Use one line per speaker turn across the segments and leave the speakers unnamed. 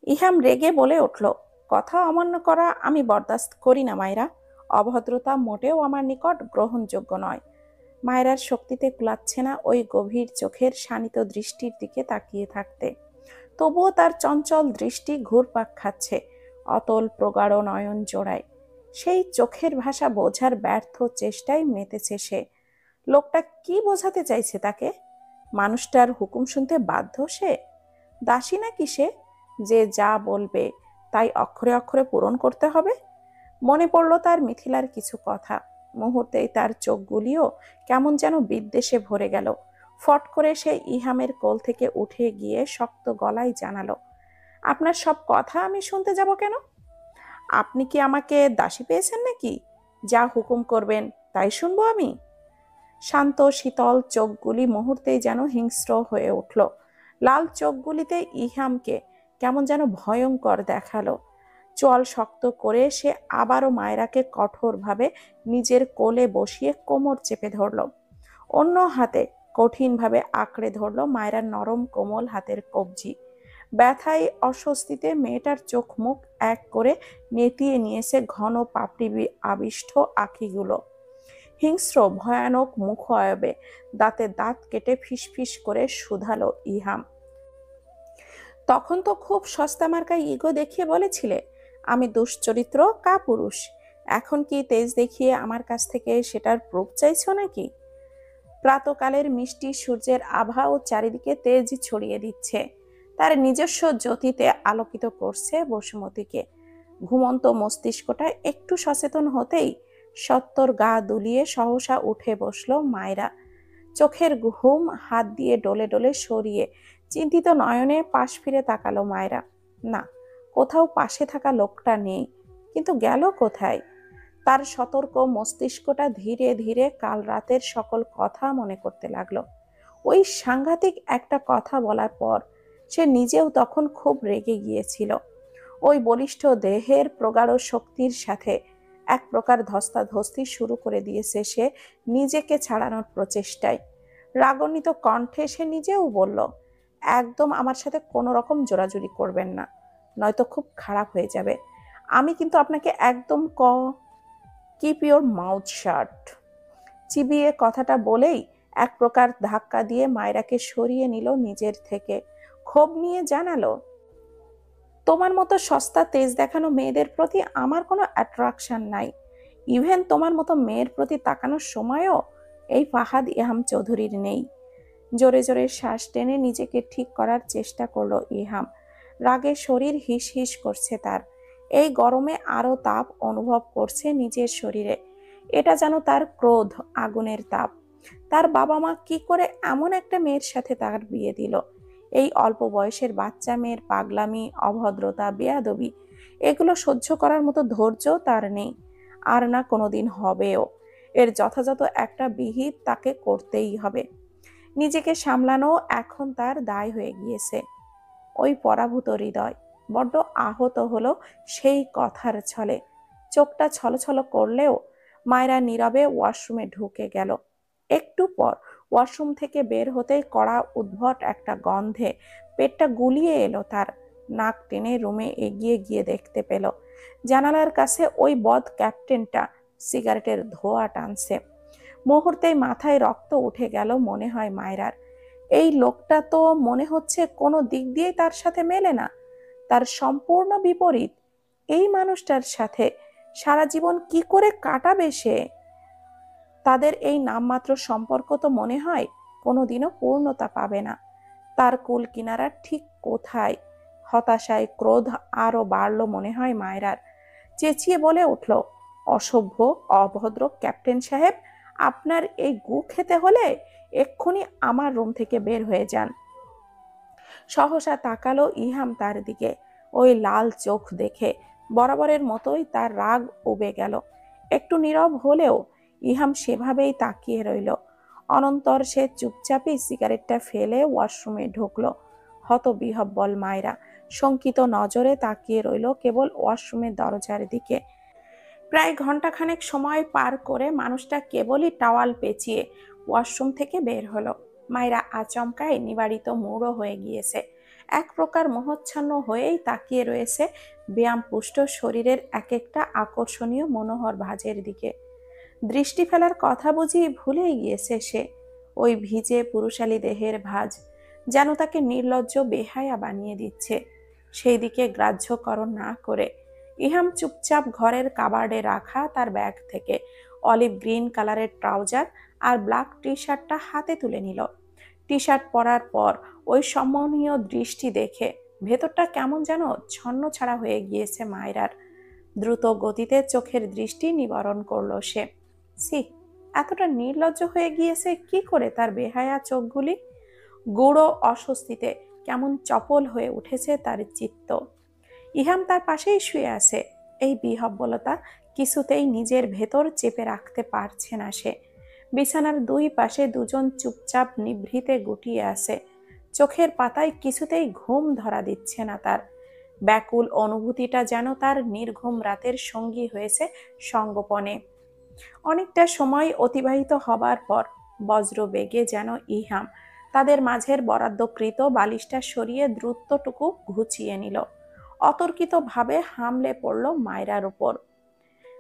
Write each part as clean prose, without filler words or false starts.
ইহাম রেগে বলে উঠল, কথা অমান্য করা আমি বরদাস্ত করি না মায়েরা। অভদ্রতা মোটেও আমার নিকট গ্রহণযোগ্য নয়। মায়েরার শক্তিতে কুলাচ্ছে না ওই গভীর চোখের শানিত দৃষ্টির দিকে তাকিয়ে থাকতে। তবুও তার চঞ্চল দৃষ্টি ঘুরপাক খাচ্ছে অতল প্রগাঢ় নয়ন জোড়ায়। সেই চোখের ভাষা বোঝার ব্যর্থ চেষ্টায় মেতেছে সে। লোকটা কি বোঝাতে চাইছে তাকে? মানুষটার হুকুম শুনতে বাধ্য সে? দাসী নাকি সে, যে যা বলবে তাই অক্ষরে অক্ষরে পূরণ করতে হবে? মনে পড়ল তার মিথিলার কিছু কথা। মুহূর্তেই তার চোখগুলিও কেমন যেন বিদ্বেষে ভরে গেল। ফট করে সে ইহামের কোল থেকে উঠে গিয়ে শক্ত গলায় জানালো, আপনার সব কথা আমি শুনতে যাব কেন? আপনি কি আমাকে দাসী পেয়েছেন নাকি? যা হুকুম করবেন তাই শুনবো আমি। শান্ত শীতল চোখগুলি মুহূর্তেই যেন হিংস্র হয়ে উঠল। লাল চোখগুলিতে ইহামকে কেমন যেন ভয়ঙ্কর দেখালো। চোয়াল শক্ত করে সে আবারও মায়রাকে কঠোরভাবে নিজের কোলে বসিয়ে কোমর চেপে ধরল। অন্য হাতে কঠিনভাবে আঁকড়ে ধরল মায়রার নরম কোমল হাতের কবজি। ব্যথায় অস্বস্তিতে মেয়েটার চোখ মুখ এক করে নেতিয়ে নিয়েছে ঘন পাপড়ি আবিষ্ট আঁখিগুলো। হিংস্র ভয়ানক মুখয়বে দাঁতে দাঁত কেটে ফিসফিস করে শুধালো ইহাম, তখন তো খুব সস্তা মার্কায় ইগো দেখিয়ে বলেছিলে আমি দুশ্চরিত্র কাপুরুষ। এখন কি তেজ দেখিয়ে আমার কাছ থেকে সেটার প্রুফ চাইছো নাকি? প্রাতকালের মিষ্টি সূর্যের আভাও চারিদিকে তেজ ছড়িয়ে দিচ্ছে, তার নিজস্ব জ্যোতিতে আলোকিত করছে বসুমতীকে। ঘুমন্ত মস্তিষ্কটা একটু সচেতন হতেই সত্তর গা দুলিয়ে সহসা উঠে বসলো মায়রা। চোখের ঘুম হাত দিয়ে ডলে ডলে সরিয়ে চিন্তিত নয়নে পাশ ফিরে তাকালো মায়রা। না, কোথাও পাশে থাকা লোকটা নেই, কিন্তু গেল কোথায়? তার সতর্ক মস্তিষ্কটা ধীরে ধীরে কাল রাতের সকল কথা মনে করতে লাগলো। ওই সাংঘাতিক একটা কথা বলার পর সে নিজেও তখন খুব রেগে গিয়েছিল। ওই বলিষ্ঠ দেহের প্রগাঢ় শক্তির সাথে এক প্রকার ধস্তাধস্তি শুরু করে দিয়েছে সে নিজেকে ছাড়ানোর প্রচেষ্টায়। রাগান্বিত কণ্ঠে সে নিজেও বলল, একদম আমার সাথে কোনো রকম জোরাজুরি করবেন না, নয়তো খুব খারাপ হয়ে যাবে। আমি কিন্তু আপনাকে একদম কিপ ইওর মাউথ শাট। চিবিয়ে কথাটা বলেই এক প্রকার ধাক্কা দিয়ে মায়রাকে সরিয়ে নিল নিজের থেকে। ক্ষোভ নিয়ে জানালো, তোমার মতো সস্তা তেজ দেখানো মেয়েদের প্রতি আমার কোনো অ্যাট্রাকশন নাই। ইভেন তোমার মতো মেয়ের প্রতি তাকানোর সময়ও এই ফাহাদ ইহাম চৌধুরীর নেই। জোরে জোরে শ্বাস টেনে নিজেকে ঠিক করার চেষ্টা করলো ইহাম। রাগে শরীর হিস হিস করছে তার। এই গরমে আরো তাপ অনুভব করছে নিজের শরীরে। এটা যেন তার ক্রোধ, আগুনের তাপ। তার বাবা মা কি করে এমন একটা মেয়ের সাথে তার বিয়ে দিল? এই অল্প বয়সের বাচ্চা মেয়ের পাগলামি, অভদ্রতা, বেয়াদবি, এগুলো সহ্য করার মতো ধৈর্য তার নেই, আর না কোনোদিন হবেও। এর যথাযথ একটা বিহিত তাকে করতেই হবে। নিজেকে সামলানো এখন তার দায় হয়ে গিয়েছে। ওই পরাভূত হৃদয় বড্ড আহত হলো সেই কথার ছলে। চোখটা ছলছল করলেও মায়েরা নীরবে ওয়াশরুমে ঢুকে গেল। একটু পর ওয়াশরুম থেকে বের হতেই কড়া উদ্ভট একটা গন্ধে পেটটা গুলিয়ে এলো তার। নাক টেনে রুমে এগিয়ে গিয়ে দেখতে পেল জানালার কাছে ওই বদ ক্যাপ্টেনটা সিগারেটের ধোঁয়া টানছে। মুহূর্তেই মাথায় রক্ত উঠে গেল মনে হয় মায়রার। এই লোকটা তো মনে হচ্ছে কোনো দিক দিয়ে তার সাথে মেলে না, তার সম্পূর্ণ বিপরীত। এই মানুষটার সাথে সারা জীবন কি করে কাটাবে সে? তাদের এই নামমাত্র সম্পর্ক তো মনে হয় কোনোদিনও পূর্ণতা পাবে না। তার কুল কিনারা ঠিক কোথায়? হতাশায় ক্রোধ আরো বাড়লো মনে হয় মায়রার। চেঁচিয়ে বলে উঠল, অসভ্য অভদ্র ক্যাপ্টেন সাহেব, আপনার এই গু খেতে হলে এক্ষুনি আমার রুম থেকে বের হয়ে যান। সহসা তাকালো ইহাম তার দিকে। ওই লাল চোখ দেখে বরাবরের মতোই তার রাগ উবে গেল। একটু নীরব হলেও ইহাম সেভাবেই তাকিয়ে রইল। অনন্তর সে চুপচাপই সিগারেটটা ফেলে ওয়াশরুমে ঢুকলো। হতবিহ্বল মায়রা শঙ্কিত নজরে তাকিয়ে রইল কেবল ওয়াশরুমের দরজার দিকে। প্রায় ঘন্টাখানেক সময় পার করে মানুষটা কেবলই টাওয়াল পেঁচিয়ে ওয়াশরুম থেকে বের হলো। মায়েরা আচমকায় নিবাড়িত মূঢ় হয়ে গিয়েছে। এক প্রকার মোহচ্ছন্ন হয়েই তাকিয়ে রয়েছে ব্যায়ামপুষ্ট শরীরের এক একটা আকর্ষণীয় মনোহর ভাঁজের দিকে। দৃষ্টি ফেলার কথা বুঝি ভুলেই গিয়েছে সে। ওই ভিজে পুরুষালী দেহের ভাঁজ যেন তাকে নির্লজ্জ বেহায়া বানিয়ে দিচ্ছে। সেই দিকে গ্রাহ্যকরণ না করে ইহাম চুপচাপ ঘরের কাবার্ডে রাখা তার ব্যাগ থেকে অলিভ গ্রিন কালারের ট্রাউজার আর ব্ল্যাক টি শার্টটা হাতে তুলে নিল। টি শার্ট পরার পর ওই সম্মানীয় দৃষ্টি দেখে ভেতরটা কেমন যেন ছন্ন ছাড়া হয়ে গিয়েছে মায়রার। দ্রুত গতিতে চোখের দৃষ্টি নিবারণ করলো সে। সি, এতটা নির্লজ্জ হয়ে গিয়েছে কি করে তার বেহায়া চোখগুলি। গূঢ় অস্বস্তিতে কেমন চপল হয়ে উঠেছে তার চিত্ত। ইহাম তার পাশেই শুয়ে আছে। এই বিহব্বলতা কিছুতেই নিজের ভেতর চেপে রাখতে পারছে না সে। বিছানার দুই পাশে দুজন চুপচাপ নিভৃতে গুটিয়ে আছে। চোখের পাতায় কিছুতেই ঘুম ধরা দিচ্ছে না তার। ব্যাকুল অনুভূতিটা যেন তার নির্ঘুম রাতের সঙ্গী হয়েছে সঙ্গোপনে। অনেকটা সময় অতিবাহিত হবার পর বজ্রবেগে যেন ইহাম তাদের মাঝের বরাদ্দকৃত বালিশটা সরিয়ে দ্রুতটুকু ঘুচিয়ে নিল। অতর্কিতভাবে হামলে পড়ল মায়রার উপর।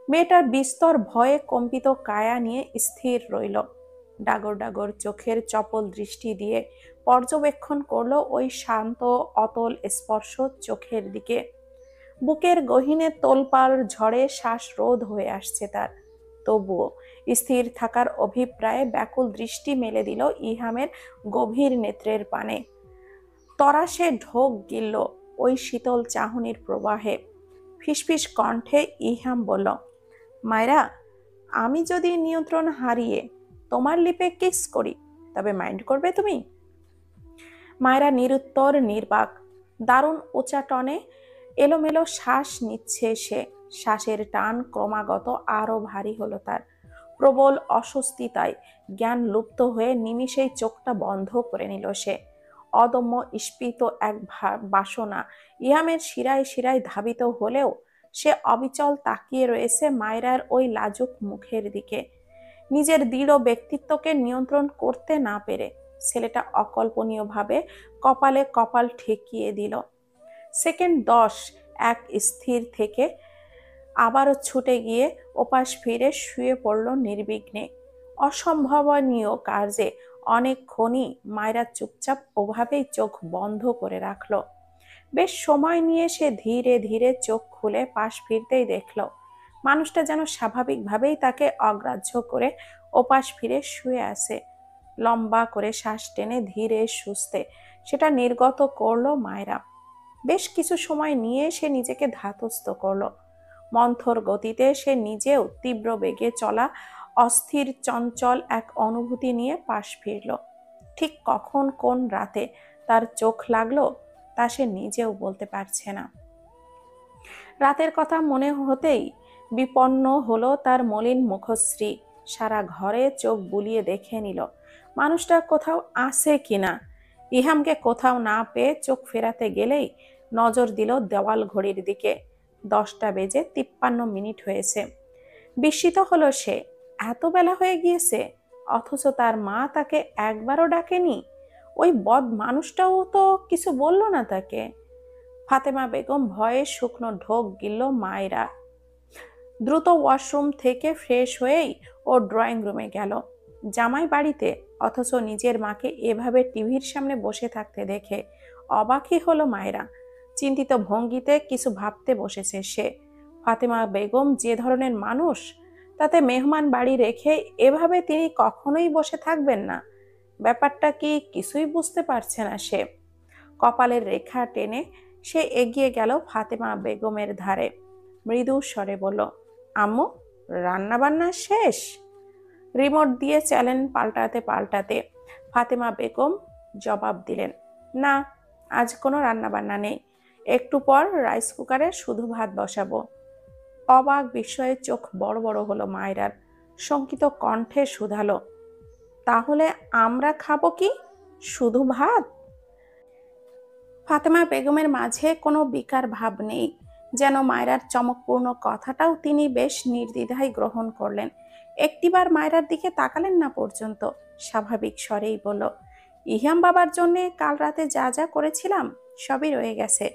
মেয়েটার বিস্তর ভয়ে কম্পিত কায়া নিয়ে স্থির রইল। ডাগর ডাগর চোখের চপল দৃষ্টি দিয়ে পর্যবেক্ষণ করল ওই শান্ত অতল স্পর্শ চোখের দিকে। বুকের গহীনে তোলপাড় ঝড়ে শ্বাসরোধ হয়ে আসছে তার। তবুও স্থির থাকার অভিপ্রায়ে ব্যাকুল দৃষ্টি মেলে দিল ইহামের গভীর নেত্রের পানে। তরাসে ঢোক গিলল ওই শীতল চাহনির প্রবাহে। ফিসফিস কণ্ঠে ইহাম বলল, মায়রা, আমি যদি নিয়ন্ত্রণ হারিয়ে তোমার লিপে কিস করি তবে মাইন্ড করবে তুমি? মায়রা নিরুত্তর নির্বাক। দারুণ উচ্চাটনে এলোমেলো শ্বাস নিচ্ছে সে। শ্বাসের টান ক্রমাগত আরো ভারী হলো তার। প্রবল অস্বস্তিতায় জ্ঞান লুপ্ত হয়ে নিমিষেই চোখটা বন্ধ করে নিল সে। অদম্য স্ফীত এক বাসনা ইহামের শিরায় শিরায় ধাবিত হলেও সে অবিচল তাকিয়ে রয়েছে মায়রার ওই লাজুক মুখের দিকে। নিজের দৃঢ় ব্যক্তিত্বকে নিয়ন্ত্রণ করতে না পেরে ছেলেটা অকল্পনীয়ভাবে কপালে কপাল ঠেকিয়ে দিল। সেকেন্ড 10 এক স্থির থেকে আবারও ছুটে গিয়ে ওপাশ ফিরে শুয়ে পড়ল নির্বিঘ্নে। অসম্ভবনীয় কার্যে অনেকক্ষণই মায়রা চুপচাপ ওভাবেই চোখ বন্ধ করে রাখল। বেশ সময় নিয়ে সে ধীরে ধীরে চোখ খুলে পাশ ফিরতেই দেখল মানুষটা যেন স্বাভাবিকভাবেই তাকে অগ্রাহ্য করে ওপাশ ফিরে শুয়ে আছে। লম্বা করে শ্বাস টেনে ধীরে সুস্থে সেটা নির্গত করল মায়রা। বেশ কিছু সময় নিয়ে সে নিজেকে ধাতস্থ করল। মন্থর গতিতে সে নিজেও তীব্র বেগে চলা অস্থির চঞ্চল এক অনুভূতি নিয়ে পাশ ফিরল। ঠিক কখন কোন রাতে তার চোখ লাগলো তা সে নিজেও বলতে পারছে না। রাতের কথা মনে হতেই বিপন্ন হলো তার মলিন মুখশ্রী। সারা ঘরে চোখ বুলিয়ে দেখে নিল মানুষটা কোথাও আছে কিনা। ইহামকে কোথাও না পেয়ে চোখ ফেরাতে গেলেই নজর দিল দেওয়াল ঘড়ির দিকে। 10টা বেজে 53 হয়েছে। বিস্মিত হলো সে। এত বেলা হয়ে গিয়েছে, অথচ তার মা তাকে একবারও ডাকেনি। ওই বদ মানুষটাও তো কিছু বলল না তাকে। ফাতেমা বেগম ভয়ে শুকনো ঢোক গিলল মায়রা। দ্রুত ওয়াশরুম থেকে ফ্রেশ হয়েই ও ড্রয়িং রুমে গেল। জামাই বাড়িতে, অথচ নিজের মাকে এভাবে টিভির সামনে বসে থাকতে দেখে অবাকই হলো মায়রা। চিন্তিত ভঙ্গিতে কিছু ভাবতে বসেছে সে। ফাতেমা বেগম যে ধরনের মানুষ, তাতে মেহমান বাড়ি রেখে এভাবে তিনি কখনোই বসে থাকবেন না। ব্যাপারটা কি কিছুই বুঝতে পারছে না সে। কপালের রেখা টেনে সে এগিয়ে গেল ফাতেমা বেগমের ধারে। মৃদু স্বরে বলল, আম্মু, রান্না বান্না শেষ? রিমোট দিয়ে চ্যানেল পাল্টাতে পাল্টাতে ফাতেমা বেগম জবাব দিলেন, না, আজ কোনো রান্না বান্না নেই। একটু পর রাইস কুকারে শুধু ভাত বসাবো। অবাক বিস্ময়ে চোখ বড় বড় হলো মায়রার। শঙ্কিত কণ্ঠে শুধালো, তাহলে আমরা খাবো কি? শুধু ভাত? ফাতেমা বেগমের মাঝে কোনো বিকার ভাব নেই, যেন মায়রার চমকপূর্ণ কথাটাও তিনি বেশ নির্দ্বিধায় গ্রহণ করলেন। একটিবার মায়রার দিকে তাকালেন না পর্যন্ত। স্বাভাবিক স্বরেই বলল, ইহাম বাবার জন্যে কাল রাতে যা যা করেছিলাম সবই রয়ে গেছে,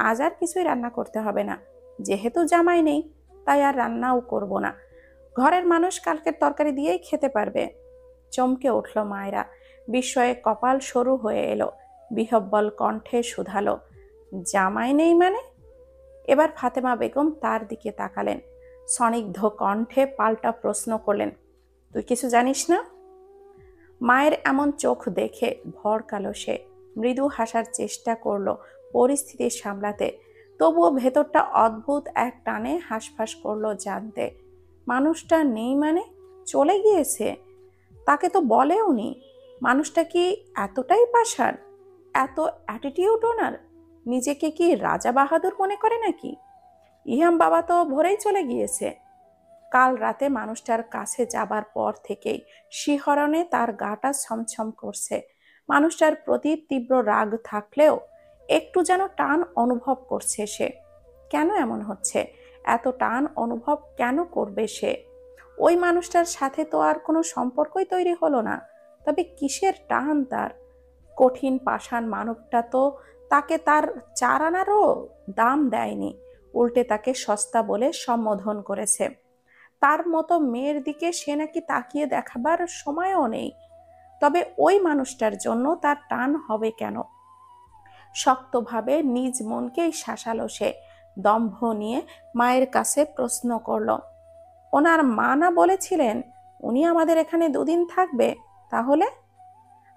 আজ আর কিছুই রান্না করতে হবে না। যেহেতু জামাই নেই, তাই আর রান্নাও করব না। ঘরের মানুষ কালকের তরকারি দিয়েই খেতে পারবে। চমকে উঠল মায়েরা, বিস্ময়ে কপাল সরু হয়ে এলো। বিহব্বল কণ্ঠে শুধালো, জামাই নেই মানে? এবার ফাতেমা বেগম তার দিকে তাকালেন, স্নিগ্ধ কণ্ঠে পাল্টা প্রশ্ন করলেন, তুই কিছু জানিস না? মায়ের এমন চোখ দেখে ভড়কালো সে। মৃদু হাসার চেষ্টা করলো পরিস্থিতি সামলাতে, তবুও ভেতরটা অদ্ভুত এক টানে হাঁসফাঁস করলো জানতে। মানুষটা নেই মানে? চলে গিয়েছে? তাকে তো বলেও নি। মানুষটা কি এতটাই পাষাণ, এত অ্যাটিটিউড ওনার? নিজেকে কি রাজা বাহাদুর মনে করে নাকি? ইহাম বাবা তো ভোরেই চলে গিয়েছে। কাল রাতে মানুষটার কাছে যাবার পর থেকেই শিহরণে তার গাটা ছমছম করছে। মানুষটার প্রতি তীব্র রাগ থাকলেও একটু যেন টান অনুভব করছে সে। কেন এমন হচ্ছে? এত টান অনুভব কেন করবে সে? ওই মানুষটার সাথে তো আর কোনো সম্পর্কই তৈরি হলো না, তবে কিসের টান তার? কঠিন পাষাণ মানবটা তো তাকে তার 4 আনারও দাম দেয়নি, উল্টে তাকে সস্তা বলে সম্বোধন করেছে। তার মতো মেয়ের দিকে সে নাকি তাকিয়ে দেখাবার সময়ও নেই। তবে ওই মানুষটার জন্য তার টান হবে কেন? শক্তভাবে নিজ মনকেই শাসালো সে। দম্ভ নিয়ে মায়ের কাছে প্রশ্ন করল, ওনার মা না বলেছিলেন উনি আমাদের এখানে 2 দিন থাকবে? তাহলে?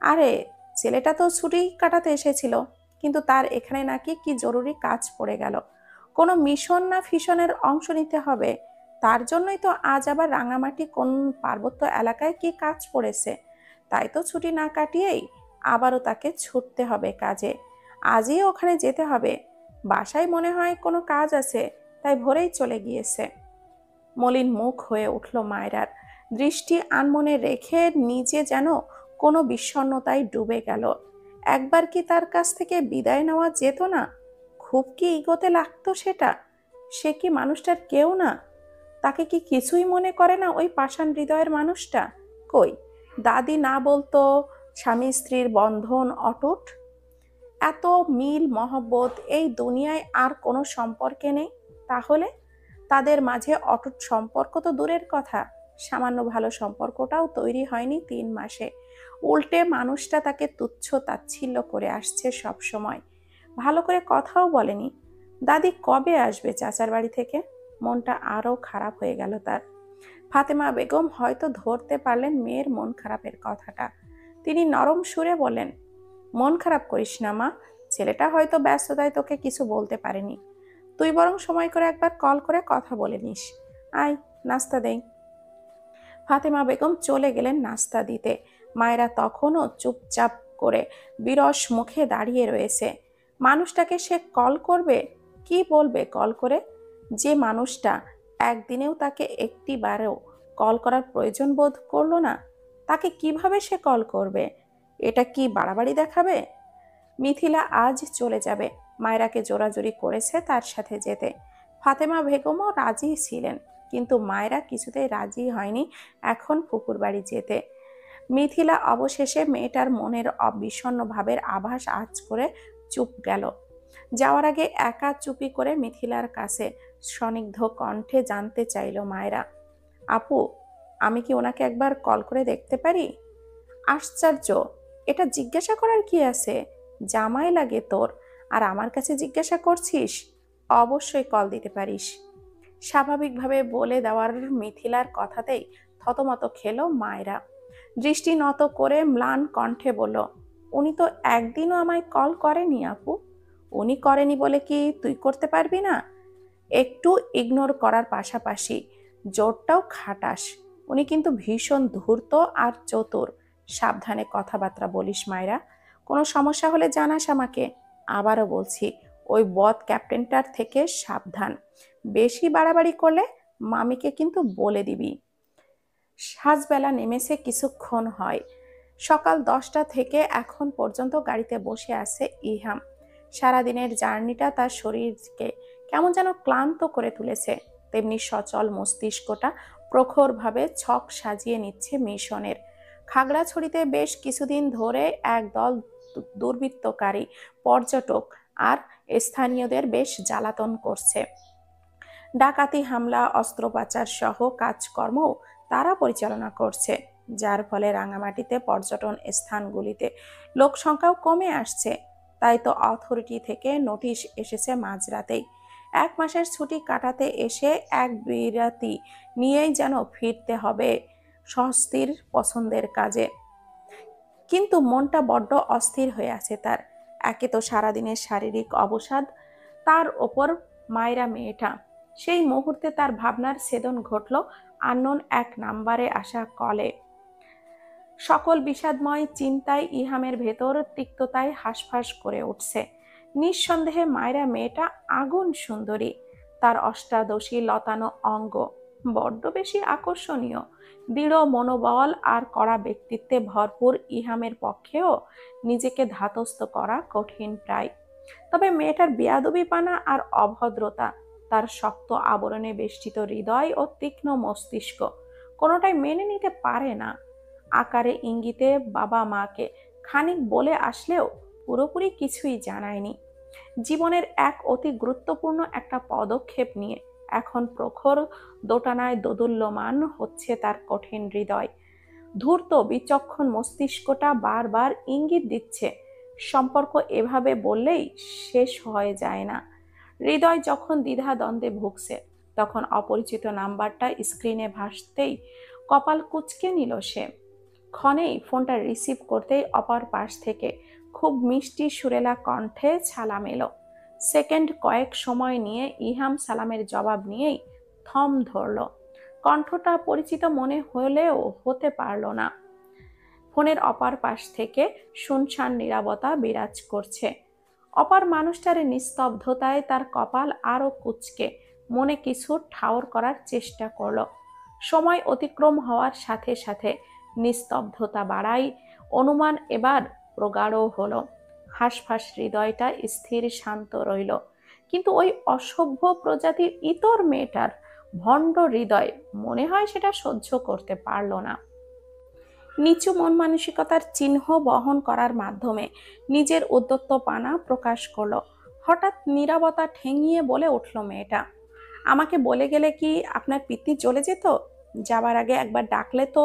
আরে, ছেলেটা তো ছুটি কাটাতে এসেছিল, কিন্তু তার এখানে নাকি কি জরুরি কাজ পড়ে গেল। কোনো মিশন না ফিশনের অংশ নিতে হবে, তার জন্যই তো আজ আবার রাঙামাটি কোন পার্বত্য এলাকায় কি কাজ পড়েছে। তাই তো ছুটি না কাটিয়েই আবারও তাকে ছুটতে হবে কাজে। আজই ওখানে যেতে হবে। বাসায় মনে হয় কোনো কাজ আছে, তাই ভোরেই চলে গিয়েছে। মলিন মুখ হয়ে উঠল মায়রার। দৃষ্টি আনমনে রেখে নিজে যেন কোনো বিষণ্ণতায় ডুবে গেল। একবার কি তার কাছ থেকে বিদায় নেওয়া যেত না? খুব কি ইগোতে লাগতো সেটা? সে কি মানুষটার কেউ না? তাকে কি কিছুই মনে করে না ওই পাষাণ হৃদয়ের মানুষটা? কই, দাদি না বলতো স্বামী স্ত্রীর বন্ধন অটুট? এত মিল মহব্বত এই দুনিয়ায় আর কোনো সম্পর্কে নেই। তাহলে তাদের মাঝে অটুট সম্পর্ক তো দূরের কথা, সামান্য ভালো সম্পর্কটাও তৈরি হয়নি 3 মাসে। উল্টে মানুষটা তাকে তুচ্ছ তাচ্ছিল্য করে আসছে সব সময়। ভালো করে কথাও বলেনি। দাদি কবে আসবে চাচার বাড়ি থেকে? মনটা আরো খারাপ হয়ে গেল তার। ফাতেমা বেগম হয়তো ধরতে পারলেন মেয়ের মন খারাপের কথাটা। তিনি নরম সুরে বলেন, মন খারাপ করিস না মা, ছেলেটা হয়তো ব্যস্ততায় তোকে কিছু বলতে পারেনি। তুই বরং সময় করে একবার কল করে কথা বলে নিস। আয়, নাস্তা দেই। ফাতেমা বেগম চলে গেলেন নাস্তা দিতে। মায়েরা তখনও চুপচাপ করে বিরস মুখে দাঁড়িয়ে রয়েছে। মানুষটাকে সে কল করবে? কি বলবে কল করে? যে মানুষটা একদিনেও তাকে একটিবারও কল করার প্রয়োজন বোধ করলো না, তাকে কিভাবে সে কল করবে? এটা কি বাড়াবাড়ি দেখাবে? মিথিলা আজ চলে যাবে। মায়রাকে জোরাজুরি করেছে তার সাথে যেতে। ফাতেমা বেগমও রাজি ছিলেন, কিন্তু মায়রা কিছুতেই রাজি হয়নি এখন ফুপুর বাড়ি যেতে। মিথিলা অবশেষে মেয়েটার মনের বিষণ্ণ ভাবের আভাস আজ করে চুপ গেল। যাওয়ার আগে একা চুপি করে মিথিলার কাছে স্নিগ্ধ কণ্ঠে জানতে চাইল মায়রা, আপু, আমি কি ওনাকে একবার কল করে দেখতে পারি? আশ্চর্য, এটা জিজ্ঞাসা করার কি আছে? জামাই লাগে তোর, আর আমার কাছে জিজ্ঞাসা করছিস? অবশ্যই কল দিতে পারিস। স্বাভাবিকভাবে বলে দেওয়ার মিথিলার কথাতেই থতমত খেলো মায়রা। দৃষ্টি নত করে ম্লান কণ্ঠে বলল, উনি তো একদিনও আমায় কল করেনি আপু। উনি করেনি বলে কি তুই করতে পারবি না? একটু ইগনোর করার পাশাপাশি জোরটাও খাটাস। উনি কিন্তু ভীষণ ধূর্ত আর চতুর। সাবধানে কথাবার্তা বলিস মায়রা। কোনো সমস্যা হলে জানাস আমাকে। আবারও বলছি, ওই বদ ক্যাপ্টেনটার থেকে সাবধান। বেশি বাড়াবাড়ি করলে মামিকে কিন্তু বলে দিবি। সাজবেলা নেমেছে কিছুক্ষণ হয়। সকাল 10টা থেকে এখন পর্যন্ত গাড়িতে বসে আছে ইহাম। সারাদিনের জার্নিটা তার শরীরকে কেমন যেন ক্লান্ত করে তুলেছে। তেমনি সচল মস্তিষ্কটা প্রখরভাবে ছক সাজিয়ে নিচ্ছে মিশনের। খাগড়াছড়িতে বেশ কিছুদিন ধরে একদল দুর্বৃত্তকারী পর্যটক আর স্থানীয়দের বেশ জ্বালাতন করছে। ডাকাতি, হামলা, অস্ত্রোপচার সহ কাজকর্ম তারা পরিচালনা করছে, যার ফলে রাঙামাটিতে পর্যটন স্থানগুলিতে লোক সংখ্যাও কমে আসছে। তাই তো অথরিটি থেকে নোটিশ এসেছে মাঝরাতেই। 1 মাসের ছুটি কাটাতে এসে এক বিরাতি নিয়েই যেন ফিরতে হবে স্বস্তির পছন্দের কাজে। কিন্তু মনটা বড্ড অস্থির হয়ে আছে তার। একে তো সারাদিনের শারীরিক অবসাদ, তার ওপর মায়রা মেয়েটা। সেই মুহূর্তে তার ভাবনার ছেদন ঘটল আননোন এক নাম্বারে আসা কলে। সকল বিষাদময় চিন্তায় ইহামের ভেতর তিক্ততায় হাঁসফাঁস করে উঠছে। নিঃসন্দেহে মায়রা মেয়েটা আগুন সুন্দরী। তার অষ্টাদশী লতানো অঙ্গ বড্ড বেশি আকর্ষণীয়। দৃঢ় মনোবল আর কড়া ব্যক্তিত্বে ভরপুর ইহামের পক্ষেও নিজেকে ধাতস্থ করা কঠিন প্রায়। তবে মেয়েটার বেয়াদবিপানা আর অভদ্রতা, তার শক্ত আবরণে বেষ্টিত হৃদয় ও তীক্ষ্ণ মস্তিষ্ক কোনোটাই মেনে নিতে পারে না। আকারে ইঙ্গিতে বাবা মাকে খানিক বলে আসলেও পুরোপুরি কিছুই জানায়নি। জীবনের এক অতি গুরুত্বপূর্ণ একটা পদক্ষেপ নিয়ে এখন প্রখর দোটানায় দোদুল্যমান হচ্ছে তার কঠিন হৃদয়। ধূর্ত বিচক্ষণ মস্তিষ্কটা বারবার ইঙ্গিত দিচ্ছে সম্পর্ক এভাবে বললেই শেষ হয়ে যায় না। হৃদয় যখন দ্বিধাদ্বন্দ্বে ভুগছে, তখন অপরিচিত নাম্বারটা স্ক্রিনে ভাসতেই কপাল কুঁচকে নিল সে। ক্ষণেই ফোনটা রিসিভ করতেই অপর পাশ থেকে খুব মিষ্টি সুরেলা কণ্ঠে সালাম এলো। সেকেন্ড কয়েক সময় নিয়ে ইহাম সালামের জবাব নিয়েই থম ধরল। কণ্ঠটা পরিচিত মনে হলেও হতে পারল না। ফোনের অপর পাশ থেকে শুনশান নীরবতা বিরাজ করছে। অপর মানুষটার নিস্তব্ধতায় তার কপাল আরো কুঁচকে মনে কিছু ঠাউর করার চেষ্টা করল। সময় অতিক্রম হওয়ার সাথে সাথে নিস্তব্ধতা বাড়াই, অনুমান এবার প্রগাঢ় হলো। হাঁসফাঁস হৃদয়টা স্থির শান্ত রইল, কিন্তু ওই অসভ্য প্রজাতির ইতর মেয়েটার ভণ্ড হৃদয় মনে হয় সেটা সহ্য করতে পারল না। নিচু মন মানসিকতার চিহ্ন বহন করার মাধ্যমে নিজের উদ্যত্তপানা প্রকাশ করলো। হঠাৎ নীরবতা ঠেঙিয়ে বলে উঠল মেয়েটা, আমাকে বলে গেলে কি আপনার পিত্তি চলে যেত? যাবার আগে একবার ডাকলে তো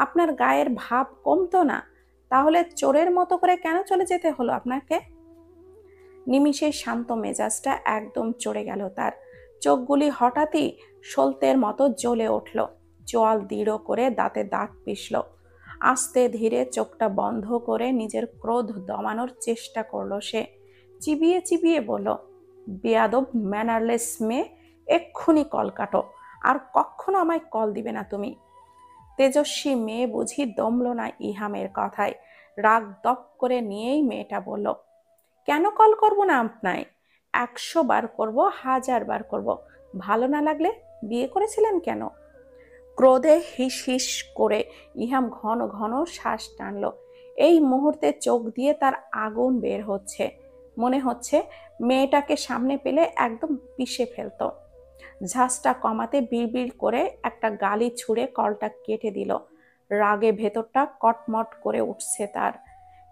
আপনার গায়ের ভাব কমতো না। তাহলে চোরের মতো করে কেন চলে যেতে হলো আপনাকে? নিমিষে শান্ত মেজাজটা একদম চড়ে গেল তার। চোখগুলি হঠাৎই সলতের মতো জ্বলে উঠল। চোয়াল দৃঢ় করে দাঁতে দাঁত পিষল। আস্তে ধীরে চোখটা বন্ধ করে নিজের ক্রোধ দমানোর চেষ্টা করলো সে। চিবিয়ে চিবিয়ে বলল, বেয়াদব ম্যানারলেস মেয়ে, এক্ষুনি কল কাটো, আর কখনো আমায় কল দিবে না তুমি। তেজস্বী মেয়ে বুঝি দমল না ইহামের কথায়। রাগ দপ করে নিয়েই মেয়েটা বলল, কেন কল করব না আপনায়? 100 বার করব, 1000 বার করব। ভালো না লাগলে বিয়ে করেছিলেন কেন? ক্রোধে হিস হিস করে ইহাম ঘন ঘন শ্বাস টানল। এই মুহূর্তে চোখ দিয়ে তার আগুন বের হচ্ছে। মনে হচ্ছে মেয়েটাকে সামনে পেলে একদম পিষে ফেলত। ঝাঁজটা কমাতে বিড়বিড় করে একটা গালি ছুঁড়ে কলটা কেটে দিল। রাগে ভেতরটা কটমট করে উঠছে তার।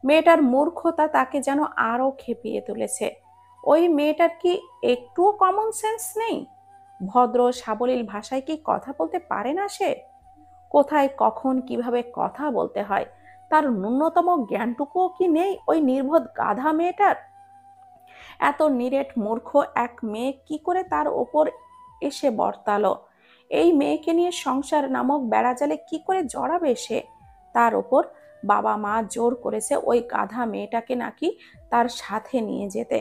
মেয়েটার মূর্খতা তাকে যেন আরো খেপিয়ে তুলেছে। ওই মেয়েটার কি একটুও কমন সেন্স নেই? ভদ্র সাবলীল ভাষায় কি কথা বলতে পারে না সে? কোথায় কখন কিভাবে কথা বলতে হয় তার ন্যূনতম জ্ঞানটুকুও কি নেই ওই নির্বোধ গাধা মেয়েটার? এত নিরেট মূর্খ এক মেয়ে কি করে তার ওপর এসে বর্তালো? এই মেয়েকে নিয়ে সংসার নামক বেড়াজালে কি করে জড়াবে সে? তার ওপর বাবা মা জোর করেছে ওই গাধা মেয়েটাকে নাকি তার সাথে নিয়ে যেতে।